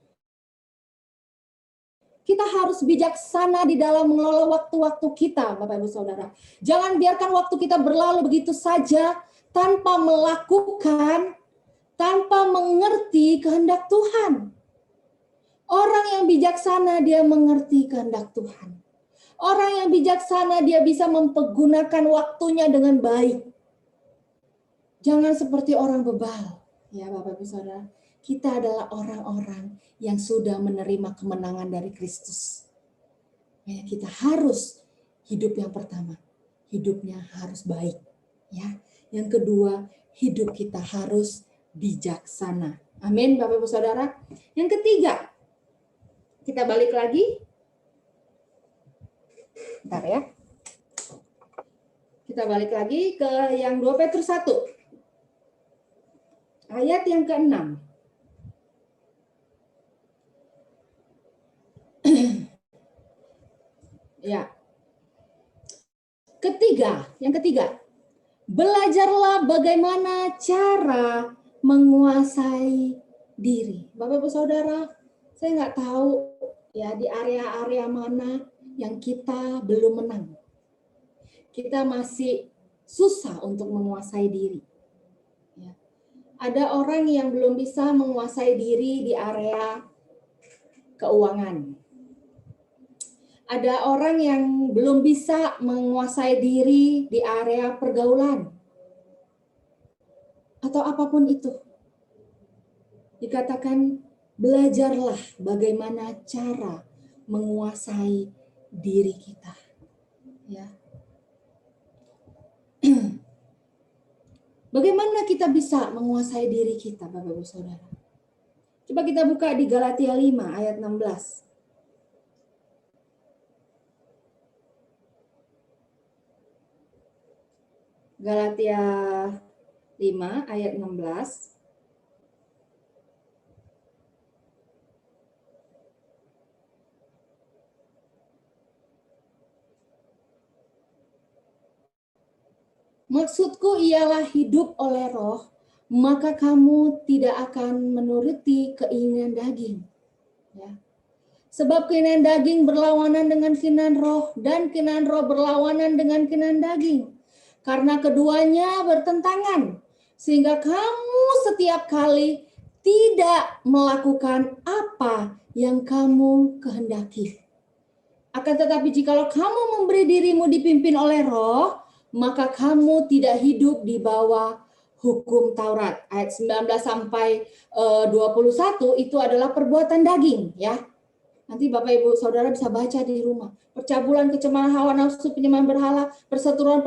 [SPEAKER 1] Kita harus bijaksana di dalam mengelola waktu-waktu kita, Bapak Ibu Saudara. Jangan biarkan waktu kita berlalu begitu saja tanpa melakukan, tanpa mengerti kehendak Tuhan. Orang yang bijaksana dia mengerti kehendak Tuhan. Orang yang bijaksana dia bisa mempergunakan waktunya dengan baik. Jangan seperti orang bebal. Ya Bapak Ibu Saudara, kita adalah orang-orang yang sudah menerima kemenangan dari Kristus. Ya, kita harus hidup yang pertama, hidupnya harus baik. Ya, yang kedua, hidup kita harus bijaksana. Amin, Bapak Ibu Saudara. Yang ketiga, kita balik lagi. Bentar ya. Kita balik lagi ke yang 2 Petrus 1. Ayat yang ke-6. Ya. Yang ketiga. Belajarlah bagaimana cara menguasai diri. Bapak Ibu Saudara, saya nggak tahu ya di area-area mana yang kita belum menang. Kita masih susah untuk menguasai diri. Ya. Ada orang yang belum bisa menguasai diri di area keuangan. Ada orang yang belum bisa menguasai diri di area pergaulan. Atau apapun itu. Dikatakan belajarlah bagaimana cara menguasai diri kita. Ya. Bagaimana kita bisa menguasai diri kita, Bapak Ibu Saudara? Coba kita buka di Galatia 5 ayat 16. Galatia 5 ayat 16. Maksudku ialah hidup oleh roh, maka kamu tidak akan menuruti keinginan daging. Ya. Sebab keinginan daging berlawanan dengan keinginan roh, dan keinginan roh berlawanan dengan keinginan daging. Karena keduanya bertentangan, sehingga kamu setiap kali tidak melakukan apa yang kamu kehendaki. Akan tetapi jikalau kamu memberi dirimu dipimpin oleh roh, maka kamu tidak hidup di bawah hukum Taurat. Ayat 19 sampai 21 itu adalah perbuatan daging, ya. Nanti Bapak Ibu Saudara bisa baca di rumah. Percabulan, kecemaran, hawa nafsu, penyembahan berhala, perseteruan,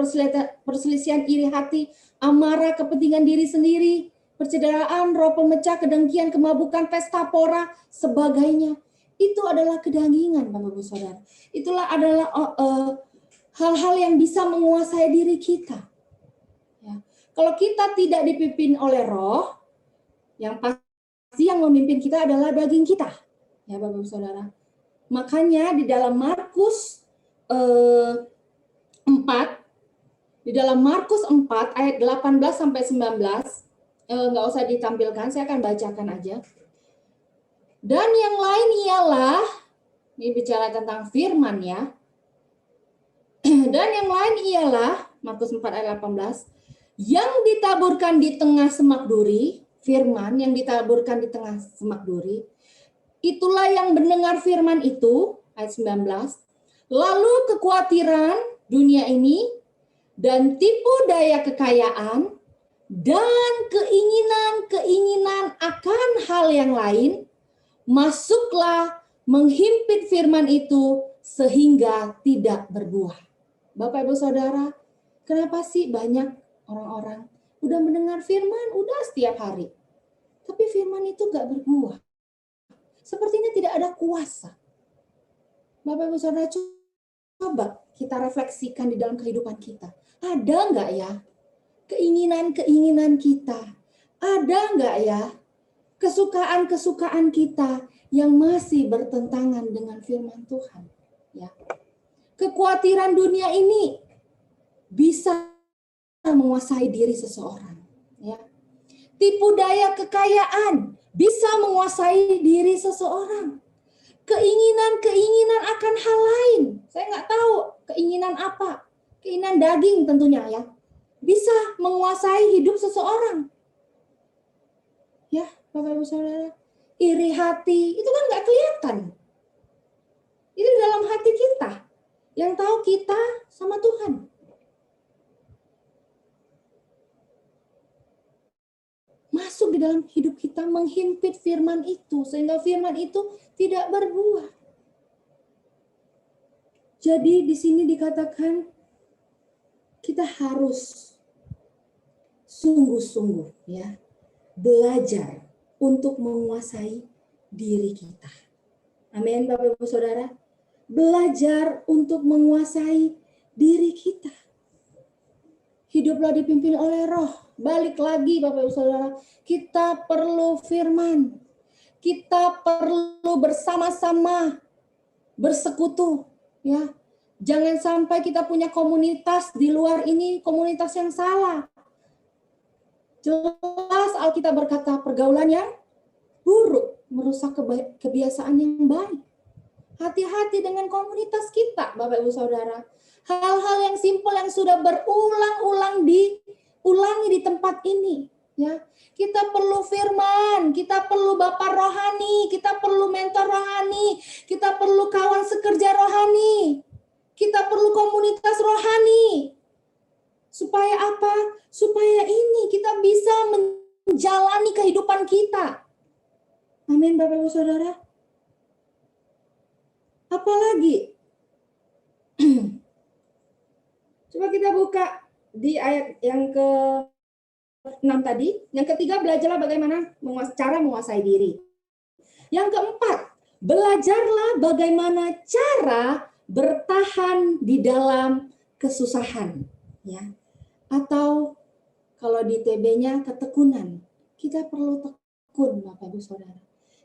[SPEAKER 1] perselisihan, iri hati, amarah, kepentingan diri sendiri, percederaan, roh pemecah, kedengkian, kemabukan, pesta pora, sebagainya. Itu adalah kedagingan, Bapak Ibu Saudara. Itulah adalah hal-hal yang bisa menguasai diri kita. Ya. Kalau kita tidak dipimpin oleh roh, yang pasti yang memimpin kita adalah daging kita. Ya Bapak-Ibu Saudara. Makanya di dalam Markus 4, di dalam Markus 4 ayat 18 sampai 19, nggak usah ditampilkan, saya akan bacakan aja. Dan yang lain ialah, ini bicara tentang firman ya. Dan yang lain ialah, Markus 4 ayat 18, yang ditaburkan di tengah semak duri, firman yang ditaburkan di tengah semak duri, itulah yang mendengar firman itu, ayat 19, lalu kekhawatiran dunia ini, dan tipu daya kekayaan, dan keinginan-keinginan akan hal yang lain, masuklah menghimpit firman itu sehingga tidak berbuah. Bapak Ibu Saudara, kenapa sih banyak orang-orang udah mendengar firman, udah setiap hari. Tapi firman itu nggak berbuah. Sepertinya tidak ada kuasa. Bapak Ibu Saudara, coba kita refleksikan di dalam kehidupan kita. Ada nggak ya keinginan-keinginan kita? Ada nggak ya kesukaan-kesukaan kita yang masih bertentangan dengan firman Tuhan? Ya. Kekhawatiran dunia ini bisa menguasai diri seseorang. Ya. Tipu daya kekayaan bisa menguasai diri seseorang. Keinginan-keinginan akan hal lain. Saya nggak tahu keinginan apa. Keinginan daging tentunya ya. Bisa menguasai hidup seseorang. Ya, Bapak Ibu Saudara. Iri hati, itu kan nggak kelihatan. Itu dalam hati kita. Yang tahu kita sama Tuhan. Masuk di dalam hidup kita, menghimpit firman itu, sehingga firman itu tidak berbuah. Jadi di sini dikatakan kita harus sungguh-sungguh ya belajar untuk menguasai diri kita. Amin, Bapak Ibu Saudara. Belajar untuk menguasai diri kita. Hiduplah dipimpin oleh Roh. Balik lagi Bapak Ibu Saudara, kita perlu firman. Kita perlu bersama-sama bersekutu, ya. Jangan sampai kita punya komunitas di luar ini, komunitas yang salah. Jelas Alkitab berkata pergaulan yang buruk merusak kebiasaan yang baik. Hati-hati dengan komunitas kita, Bapak Ibu Saudara. Hal-hal yang simpel yang sudah berulang-ulang diulangi di tempat ini, ya. Kita perlu firman, kita perlu bapak rohani, kita perlu mentor rohani, kita perlu kawan sekerja rohani, kita perlu komunitas rohani. Supaya apa? Supaya ini kita bisa menjalani kehidupan kita. Amin, Bapak Ibu Saudara. Apalagi? Coba kita buka di ayat yang ke-6 tadi. Yang ketiga, belajarlah bagaimana cara menguasai diri. Yang keempat, belajarlah bagaimana cara bertahan di dalam kesusahan. Ya. Atau kalau di TB-nya ketekunan. Kita perlu tekun, Bapak Ibu Saudara.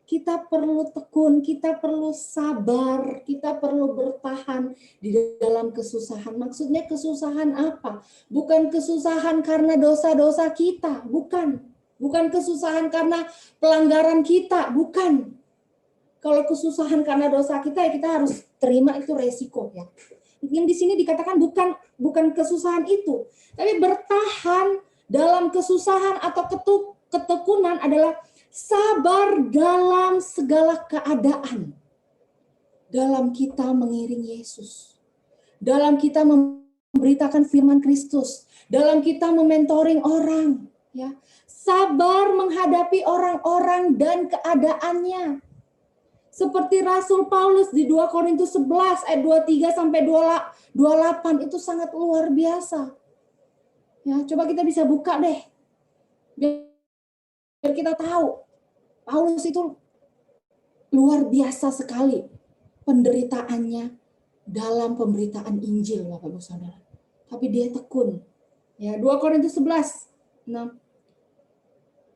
[SPEAKER 1] Kita perlu tekun, kita perlu sabar, kita perlu bertahan di dalam kesusahan. Maksudnya kesusahan apa? Bukan kesusahan karena dosa-dosa kita, bukan. Bukan kesusahan karena pelanggaran kita, bukan. Kalau kesusahan karena dosa kita, ya kita harus terima itu resiko ya. Yang di sini dikatakan bukan kesusahan itu, tapi bertahan dalam kesusahan atau ketekunan adalah sabar dalam segala keadaan. Dalam kita mengiring Yesus. Dalam kita memberitakan firman Kristus. Dalam kita mementoring orang. Ya. Sabar menghadapi orang-orang dan keadaannya. Seperti Rasul Paulus di 2 Korintus 11 ayat 23 sampai 28 itu sangat luar biasa. Ya, coba kita bisa buka deh. Biar kita tahu, Paulus itu luar biasa sekali penderitaannya dalam pemberitaan Injil, Bapak Ibu Saudara. Tapi dia tekun. Ya, 2 Korintus 11, 6,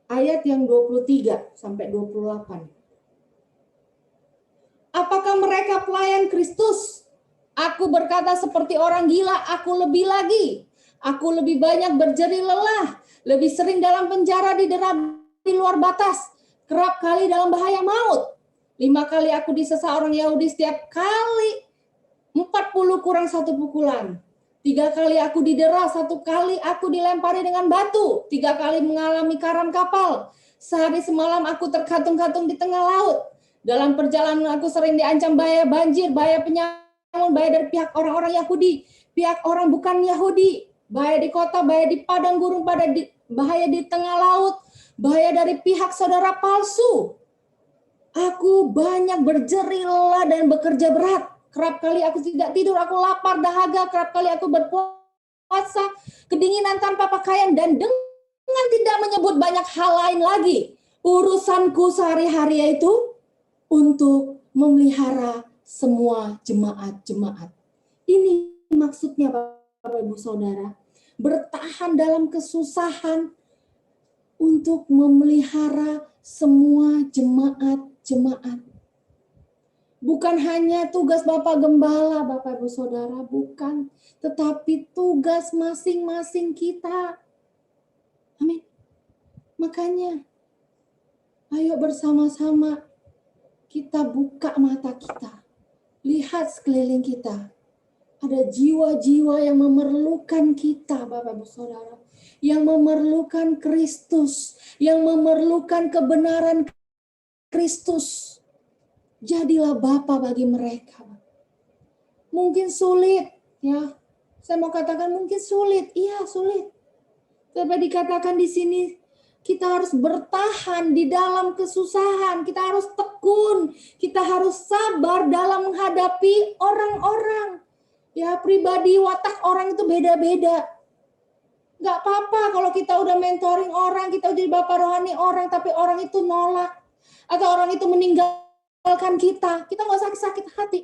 [SPEAKER 1] ayat yang 23 sampai 28. Apakah mereka pelayan Kristus? Aku berkata seperti orang gila, aku lebih lagi. Aku lebih banyak berjerih lelah, lebih sering dalam penjara didera di luar batas, kerap kali dalam bahaya maut. 5 kali aku disesa orang Yahudi, setiap kali 40 kurang 1 pukulan. 3 kali aku didera, 1 kali aku dilempari dengan batu, 3 kali mengalami karam kapal. Sehari semalam aku terkatung-katung di tengah laut. Dalam perjalanan aku sering diancam bahaya banjir, bahaya penyamun, bahaya dari pihak orang-orang Yahudi, pihak orang bukan Yahudi, bahaya di kota, bahaya di padang gurun, bahaya di tengah laut, bahaya dari pihak saudara palsu. Aku banyak berjerih lelah dan bekerja berat. Kerap kali aku tidak tidur, aku lapar, dahaga, kerap kali aku berpuasa, kedinginan tanpa pakaian, dan tidak menyebut banyak hal lain lagi. Urusanku sehari-hari yaitu untuk memelihara semua jemaat-jemaat. Ini maksudnya Bapak Ibu Saudara. Bertahan dalam kesusahan untuk memelihara semua jemaat-jemaat. Bukan hanya tugas Bapak Gembala, Bapak Ibu Saudara, bukan. Tetapi tugas masing-masing kita. Amin. Makanya, ayo bersama-sama kita buka mata kita. Lihat sekeliling kita. Ada jiwa-jiwa yang memerlukan kita, Bapak Ibu Saudara. Yang memerlukan Kristus. Yang memerlukan kebenaran Kristus. Jadilah Bapa bagi mereka. Mungkin sulit, ya. Saya mau katakan mungkin sulit. Iya, sulit. Tapi dikatakan di sini, kita harus bertahan di dalam kesusahan. Kita harus tekun. Kita harus sabar dalam menghadapi orang-orang. Ya, pribadi watak orang itu beda-beda. Nggak apa-apa kalau kita udah mentoring orang, kita jadi bapak rohani orang, tapi orang itu nolak. Atau orang itu meninggalkan kita. Kita nggak sakit-sakit hati.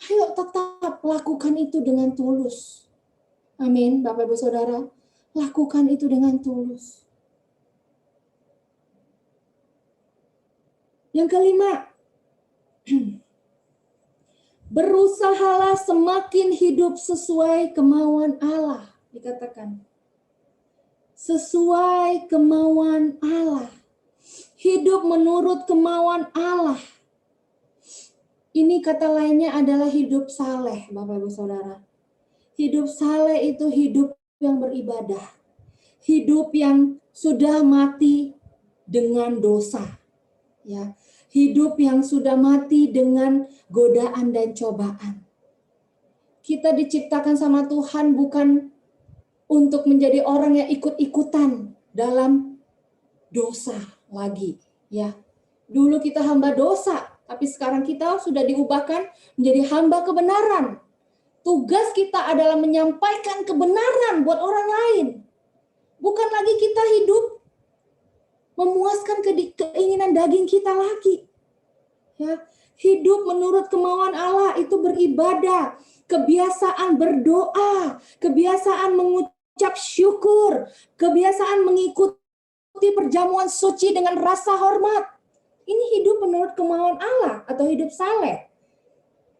[SPEAKER 1] Ayo tetap lakukan itu dengan tulus. Amin, Bapak Ibu Saudara. Lakukan itu dengan tulus. Yang kelima, berusahalah semakin hidup sesuai kemauan Allah. Dikatakan, sesuai kemauan Allah. Hidup menurut kemauan Allah. Ini kata lainnya adalah hidup saleh, Bapak Ibu Saudara. Hidup saleh itu hidup yang beribadah. Hidup yang sudah mati dengan dosa. Ya, hidup yang sudah mati dengan godaan dan cobaan. Kita diciptakan sama Tuhan bukan untuk menjadi orang yang ikut-ikutan dalam dosa lagi, ya. Dulu kita hamba dosa, tapi sekarang kita sudah diubahkan menjadi hamba kebenaran. Tugas kita adalah menyampaikan kebenaran buat orang lain. Bukan lagi kita hidup memuaskan keinginan daging kita lagi. Ya, hidup menurut kemauan Allah itu beribadah, kebiasaan berdoa, kebiasaan mengucap syukur, kebiasaan mengikuti perjamuan suci dengan rasa hormat. Ini hidup menurut kemauan Allah atau hidup saleh.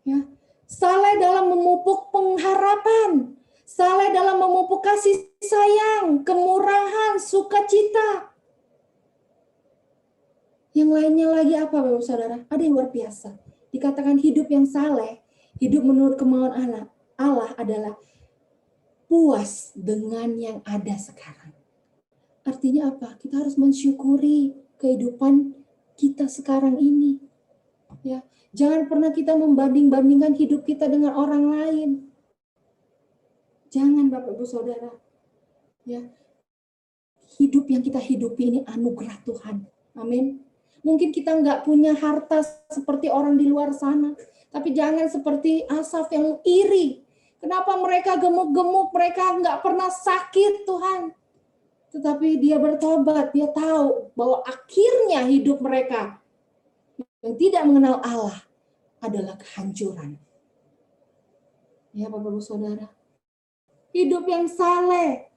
[SPEAKER 1] Ya. Saleh dalam memupuk pengharapan, saleh dalam memupuk kasih sayang, kemurahan, sukacita. Yang lainnya lagi apa, Bapak Saudara? Ada yang luar biasa. Dikatakan hidup yang saleh, hidup menurut kemauan Allah adalah puas dengan yang ada sekarang. Artinya apa? Kita harus mensyukuri kehidupan kita sekarang ini. Ya, jangan pernah kita membanding-bandingkan hidup kita dengan orang lain. Jangan, Bapak Ibu Saudara. Ya. Hidup yang kita hidupi ini anugerah Tuhan. Amin. Mungkin kita nggak punya harta seperti orang di luar sana, tapi jangan seperti Asaf yang iri. Kenapa mereka gemuk-gemuk, mereka nggak pernah sakit, Tuhan. Tetapi dia bertobat, dia tahu bahwa akhirnya hidup mereka yang tidak mengenal Allah adalah kehancuran. Ya, Bapak Ibu Saudara. Hidup yang saleh.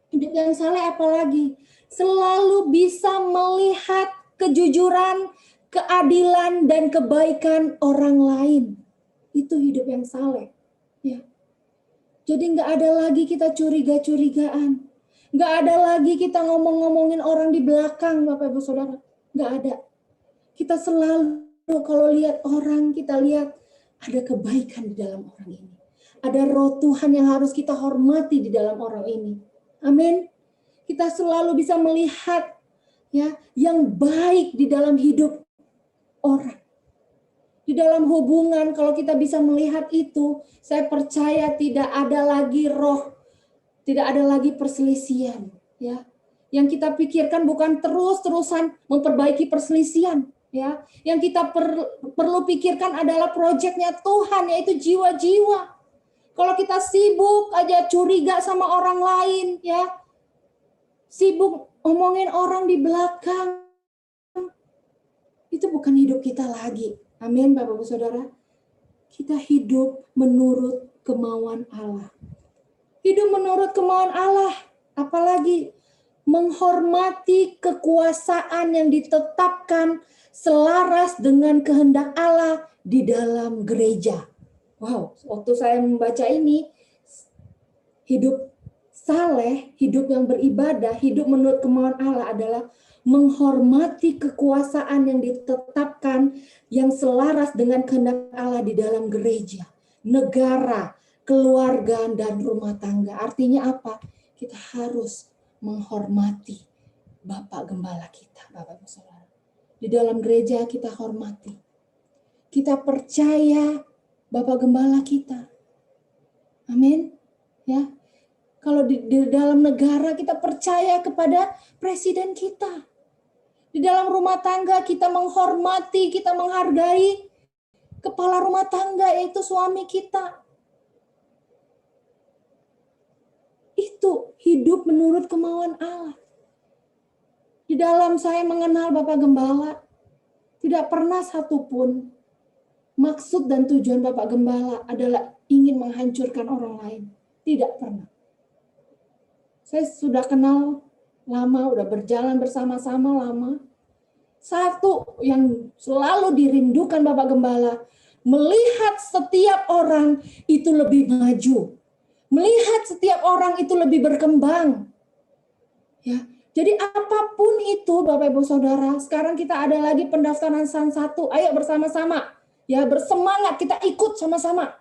[SPEAKER 1] Hidup yang saleh apalagi? Selalu bisa melihat kejujuran, keadilan, dan kebaikan orang lain. Itu hidup yang saleh. Ya. Jadi nggak ada lagi kita curiga-curigaan. Nggak ada lagi kita ngomong-ngomongin orang di belakang, Bapak Ibu Saudara. Nggak ada. Kita selalu kalau lihat orang, kita lihat ada kebaikan di dalam orang ini. Ada roh Tuhan yang harus kita hormati di dalam orang ini. Amin. Kita selalu bisa melihat ya yang baik di dalam hidup orang. Di dalam hubungan, kalau kita bisa melihat itu, saya percaya tidak ada lagi roh, tidak ada lagi perselisihan, ya. Yang kita pikirkan bukan terus-terusan memperbaiki perselisihan, ya. Yang kita perlu pikirkan adalah proyeknya Tuhan, yaitu jiwa-jiwa. Kalau kita sibuk aja curiga sama orang lain, ya, sibuk ngomongin orang di belakang, itu bukan hidup kita lagi. Amin, Bapak Ibu Saudara. Kita hidup menurut kemauan Allah. Hidup menurut kemauan Allah, apalagi menghormati kekuasaan yang ditetapkan selaras dengan kehendak Allah di dalam gereja. Wow, waktu saya membaca ini, hidup saleh, hidup yang beribadah, hidup menurut kemauan Allah adalah menghormati kekuasaan yang ditetapkan yang selaras dengan kehendak Allah di dalam gereja, negara, keluarga, dan rumah tangga. Artinya apa? Kita harus menghormati Bapak Gembala kita, Bapak Ibu Saudara. Di dalam gereja kita hormati. Kita percaya Bapak Gembala kita. Amin. Ya. Kalau di dalam negara kita percaya kepada presiden kita. Di dalam rumah tangga kita menghormati, kita menghargai kepala rumah tangga, yaitu suami kita. Itu hidup menurut kemauan Allah. Di dalam saya mengenal Bapak Gembala, tidak pernah satupun maksud dan tujuan Bapak Gembala adalah ingin menghancurkan orang lain. Tidak pernah. Saya sudah kenal lama, udah berjalan bersama-sama lama. Satu yang selalu dirindukan Bapak Gembala, melihat setiap orang itu lebih maju. Melihat setiap orang itu lebih berkembang. Ya, jadi apapun itu Bapak Ibu Saudara, sekarang kita ada lagi pendaftaran SAN 1. Ayo bersama-sama. Ya, bersemangat, kita ikut sama-sama.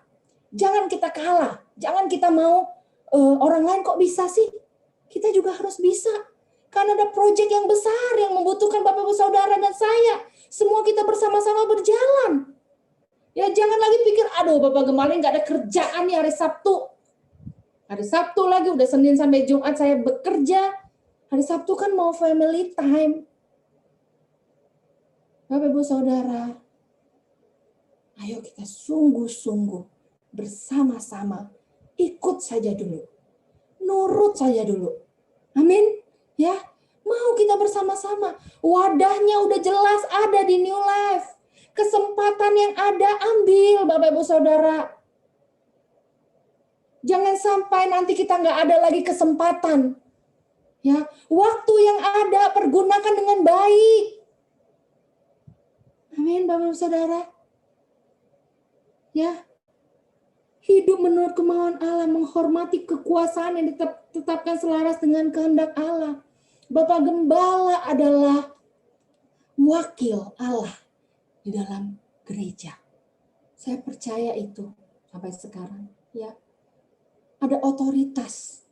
[SPEAKER 1] Jangan kita kalah. Jangan kita mau orang lain kok bisa sih? Kita juga harus bisa. Karena ada proyek yang besar yang membutuhkan Bapak Ibu Saudara dan saya. Semua kita bersama-sama berjalan. Ya, jangan lagi pikir, aduh Bapak Gembala nggak ada kerjaan nih hari Sabtu. Hari Sabtu lagi, udah Senin sampai Jumat saya bekerja. Hari Sabtu kan mau family time. Bapak Ibu Saudara, ayo kita sungguh-sungguh bersama-sama. Ikut saja dulu. Nurut saja dulu. Amin. Ya, mau kita bersama-sama. Wadahnya udah jelas ada di New Life. Kesempatan yang ada ambil Bapak Ibu Saudara. Jangan sampai nanti kita nggak ada lagi kesempatan. Ya, waktu yang ada pergunakan dengan baik. Amin, Bapak Ibu Saudara. Ya, hidup menurut kemauan Allah, menghormati kekuasaan yang ditetapkan selaras dengan kehendak Allah. Bapak Gembala adalah wakil Allah di dalam gereja. Saya percaya itu sampai sekarang. Ya, ada otoritas.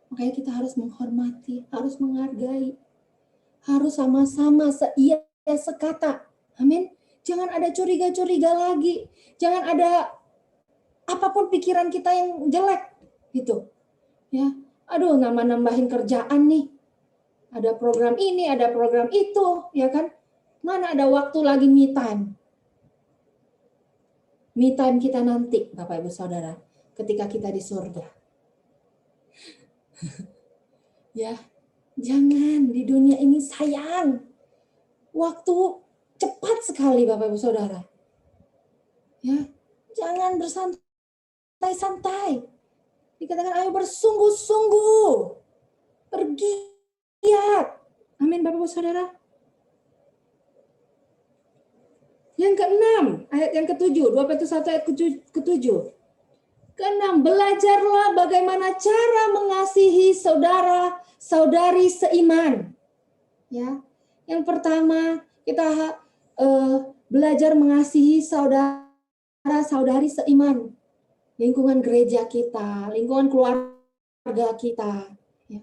[SPEAKER 1] Makanya kita harus menghormati, harus menghargai, harus sama-sama seia sekata. Amin. Jangan ada curiga-curiga lagi. Jangan ada apapun pikiran kita yang jelek gitu. Ya. Aduh, nambahin kerjaan nih. Ada program ini, ada program itu, ya kan? Mana ada waktu lagi me time. Me time kita nanti, Bapak Ibu Saudara, ketika kita di surga. Ya, jangan di dunia ini sayang. Waktu cepat sekali Bapak Ibu Saudara. Ya, jangan bersantai-santai. Dikatakan ayo bersungguh-sungguh. Bergiat. Amin Bapak Ibu Saudara. Yang keenam, ayat yang ketujuh, 2 Petrus 1 ayat ketujuh. Keenam, belajarlah bagaimana cara mengasihi saudara-saudari seiman. Ya, yang pertama kita belajar mengasihi saudara-saudari seiman, lingkungan gereja kita, lingkungan keluarga kita. Ya.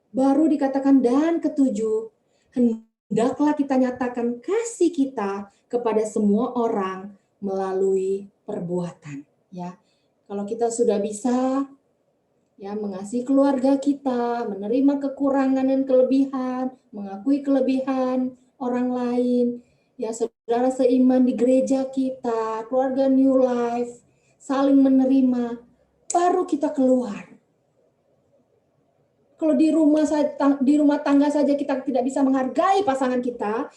[SPEAKER 1] Baru dikatakan dan ketujuh, hendaklah kita nyatakan kasih kita kepada semua orang melalui perbuatan. Ya. Kalau kita sudah bisa ya mengasihi keluarga kita, menerima kekurangan dan kelebihan, mengakui kelebihan orang lain, ya saudara seiman di gereja kita, keluarga New Life, saling menerima, baru kita keluar. Kalau di rumah tangga saja kita tidak bisa menghargai pasangan kita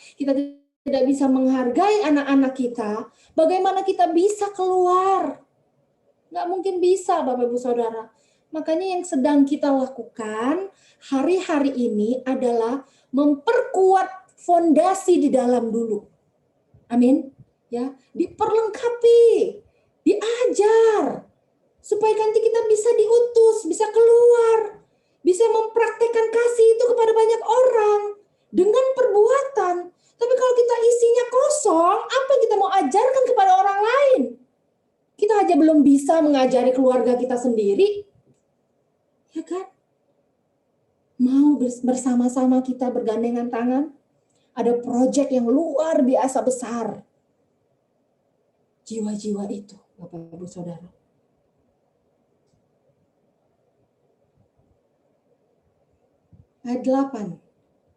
[SPEAKER 1] tidak bisa menghargai anak-anak kita, bagaimana kita bisa keluar? Nggak mungkin bisa, Bapak Ibu Saudara. Makanya yang sedang kita lakukan hari-hari ini adalah memperkuat fondasi di dalam dulu. Amin. Ya, diperlengkapi, diajar, supaya nanti kita bisa diutus, bisa keluar, bisa mempraktekkan kasih itu kepada banyak orang dengan perbuatan. Tapi kalau kita isinya kosong, apa yang kita mau ajarkan kepada orang lain? Kita aja belum bisa mengajari keluarga kita sendiri. Ya kan? Mau bersama-sama kita bergandengan tangan? Ada proyek yang luar biasa besar. Jiwa-jiwa itu, Bapak Ibu Saudara. Ayat 8.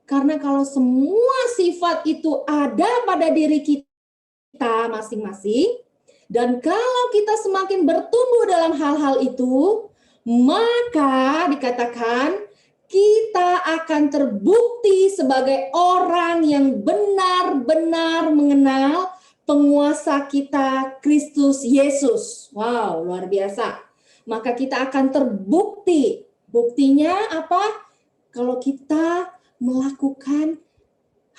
[SPEAKER 1] Karena kalau semua sifat itu ada pada diri kita masing-masing, dan kalau kita semakin bertumbuh dalam hal-hal itu, maka dikatakan kita akan terbukti sebagai orang yang benar-benar mengenal penguasa kita, Kristus Yesus. Wow, luar biasa. Maka kita akan terbukti. Buktinya apa? Kalau kita melakukan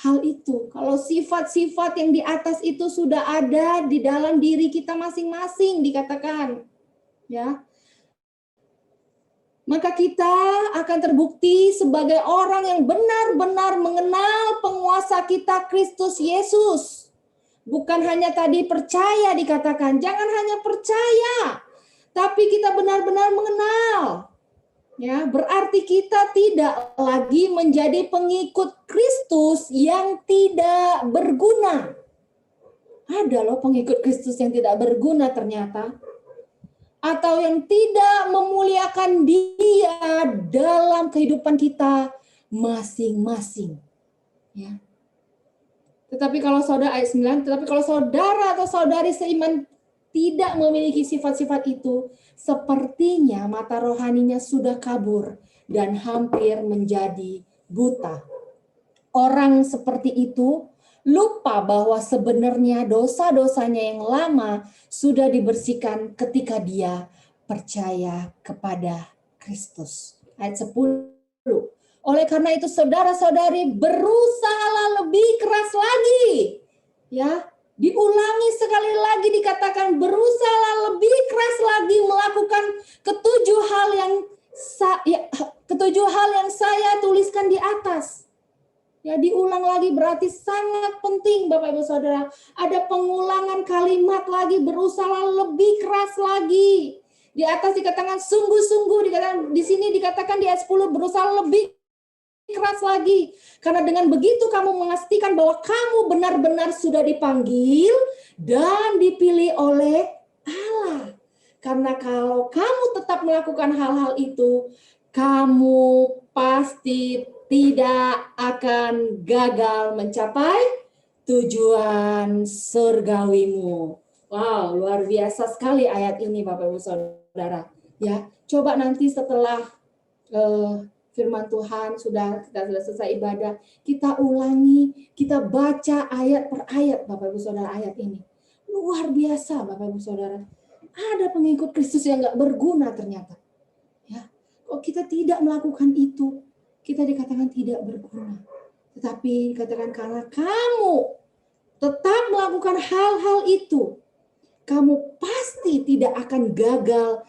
[SPEAKER 1] hal itu. Kalau sifat-sifat yang di atas itu sudah ada di dalam diri kita masing-masing, dikatakan. Ya. Maka kita akan terbukti sebagai orang yang benar-benar mengenal penguasa kita, Kristus Yesus. Bukan hanya tadi percaya dikatakan, jangan hanya percaya, tapi kita benar-benar mengenal. Ya, berarti kita tidak lagi menjadi pengikut Kristus yang tidak berguna. Ada loh pengikut Kristus yang tidak berguna ternyata. Atau yang tidak memuliakan Dia dalam kehidupan kita masing-masing. Ya. Tetapi kalau saudara ayat 9, tetapi kalau saudara atau saudari seiman tidak memiliki sifat-sifat itu, sepertinya mata rohaninya sudah kabur dan hampir menjadi buta. Orang seperti itu lupa bahwa sebenarnya dosa-dosanya yang lama sudah dibersihkan ketika dia percaya kepada Kristus. Ayat 10. Oleh karena itu saudara-saudari berusahalah lebih keras lagi. Ya, diulangi sekali lagi dikatakan berusahalah lebih keras lagi melakukan ketujuh hal yang saya tuliskan di atas. Ya, diulang lagi berarti sangat penting Bapak Ibu Saudara. Ada pengulangan kalimat lagi, berusaha lebih keras lagi. Di atas dikatakan sungguh-sungguh, di sini dikatakan di ayat 10 berusaha lebih keras lagi. Karena dengan begitu kamu memastikan bahwa kamu benar-benar sudah dipanggil dan dipilih oleh Allah. Karena kalau kamu tetap melakukan hal-hal itu, kamu pasti tidak akan gagal mencapai tujuan surgawimu. Wow, luar biasa sekali ayat ini Bapak Ibu Saudara. Ya, coba nanti setelah firman Tuhan kita sudah selesai ibadah, kita ulangi, kita baca ayat per ayat Bapak Ibu Saudara ayat ini. Luar biasa Bapak Ibu Saudara. Ada pengikut Kristus yang nggak berguna ternyata. Ya, kok kita tidak melakukan itu, kita dikatakan tidak berguna. Tetapi dikatakan karena kamu tetap melakukan hal-hal itu, kamu pasti tidak akan gagal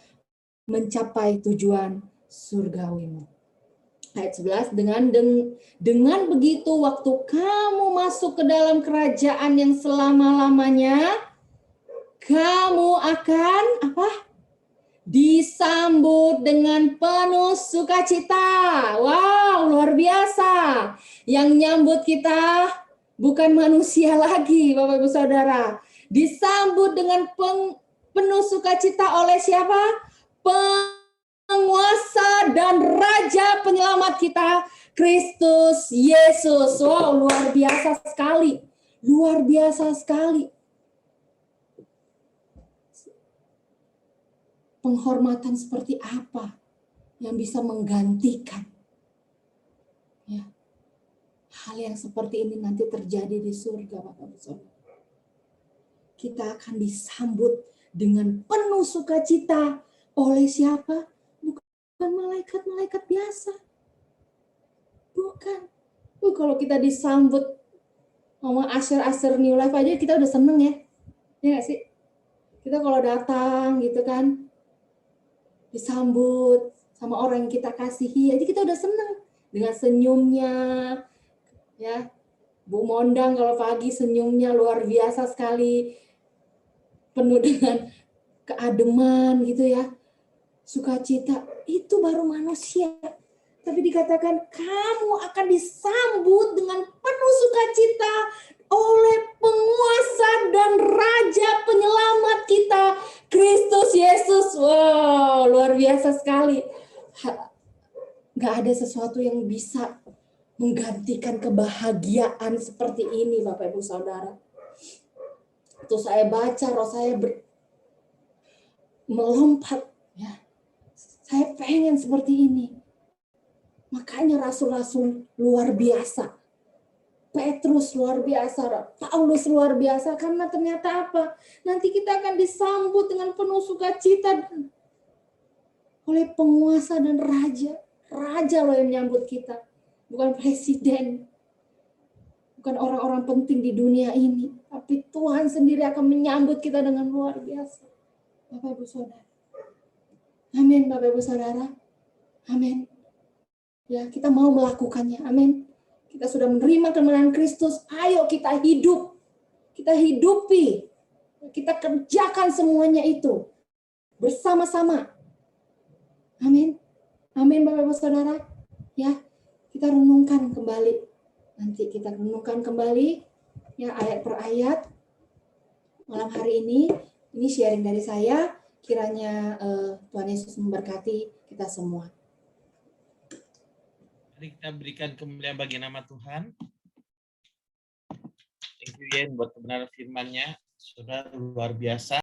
[SPEAKER 1] mencapai tujuan surgawimu. Ayat 11, dengan begitu waktu kamu masuk ke dalam kerajaan yang selama-lamanya, kamu akan disambut dengan penuh sukacita. Wow, luar biasa. Yang nyambut kita bukan manusia lagi, Bapak Ibu Saudara. Disambut dengan penuh sukacita oleh siapa? Penguasa dan Raja Penyelamat kita, Kristus Yesus. Wow, luar biasa sekali. Luar biasa sekali. penghormatan seperti apa yang bisa menggantikan ya, hal yang seperti ini nanti terjadi di surga, Bapak-Ibu Saudara. Kita akan disambut dengan penuh sukacita oleh siapa? Bukan malaikat-malaikat biasa. Bukan. Kalau kita disambut sama Asher New Life aja kita udah seneng ya. Ya nggak sih? Kita kalau datang gitu kan, disambut sama orang yang kita kasihi, aja kita udah seneng. Dengan senyumnya, ya. Bu Mondang kalau pagi senyumnya luar biasa sekali. Penuh dengan keademan gitu ya. Sukacita, itu baru manusia. Tapi dikatakan kamu akan disambut dengan penuh sukacita oleh penguasa dan raja penyelamat kita, Kristus Yesus. Wow, luar biasa sekali. Gak ada sesuatu yang bisa menggantikan kebahagiaan seperti ini, Bapak Ibu Saudara. Itu saya baca, roh saya melompat. Ya. Saya pengen seperti ini. Makanya rasul-rasul luar biasa. Petrus luar biasa, Paulus luar biasa. Karena ternyata apa? Nanti kita akan disambut dengan penuh sukacita oleh penguasa dan raja. Raja loh yang menyambut kita. Bukan presiden. Bukan orang-orang penting di dunia ini. Tapi Tuhan sendiri akan menyambut kita dengan luar biasa. Bapak Ibu Saudara. Amin, Bapak Ibu Saudara. Amin. Ya, kita mau melakukannya. Amin. Kita sudah menerima kemenangan Kristus. Ayo kita hidup. Kita hidupi. Kita kerjakan semuanya itu. Bersama-sama. Amin. Amin, Bapak Ibu Saudara. Ya, kita renungkan kembali. Nanti kita renungkan kembali ya ayat per ayat. Malam hari ini sharing dari saya. Kiranya Tuhan Yesus memberkati kita semua.
[SPEAKER 2] Mari kita berikan kemuliaan bagi nama Tuhan. Thank you Yen buat kebenaran firman-Nya. Saudara luar biasa.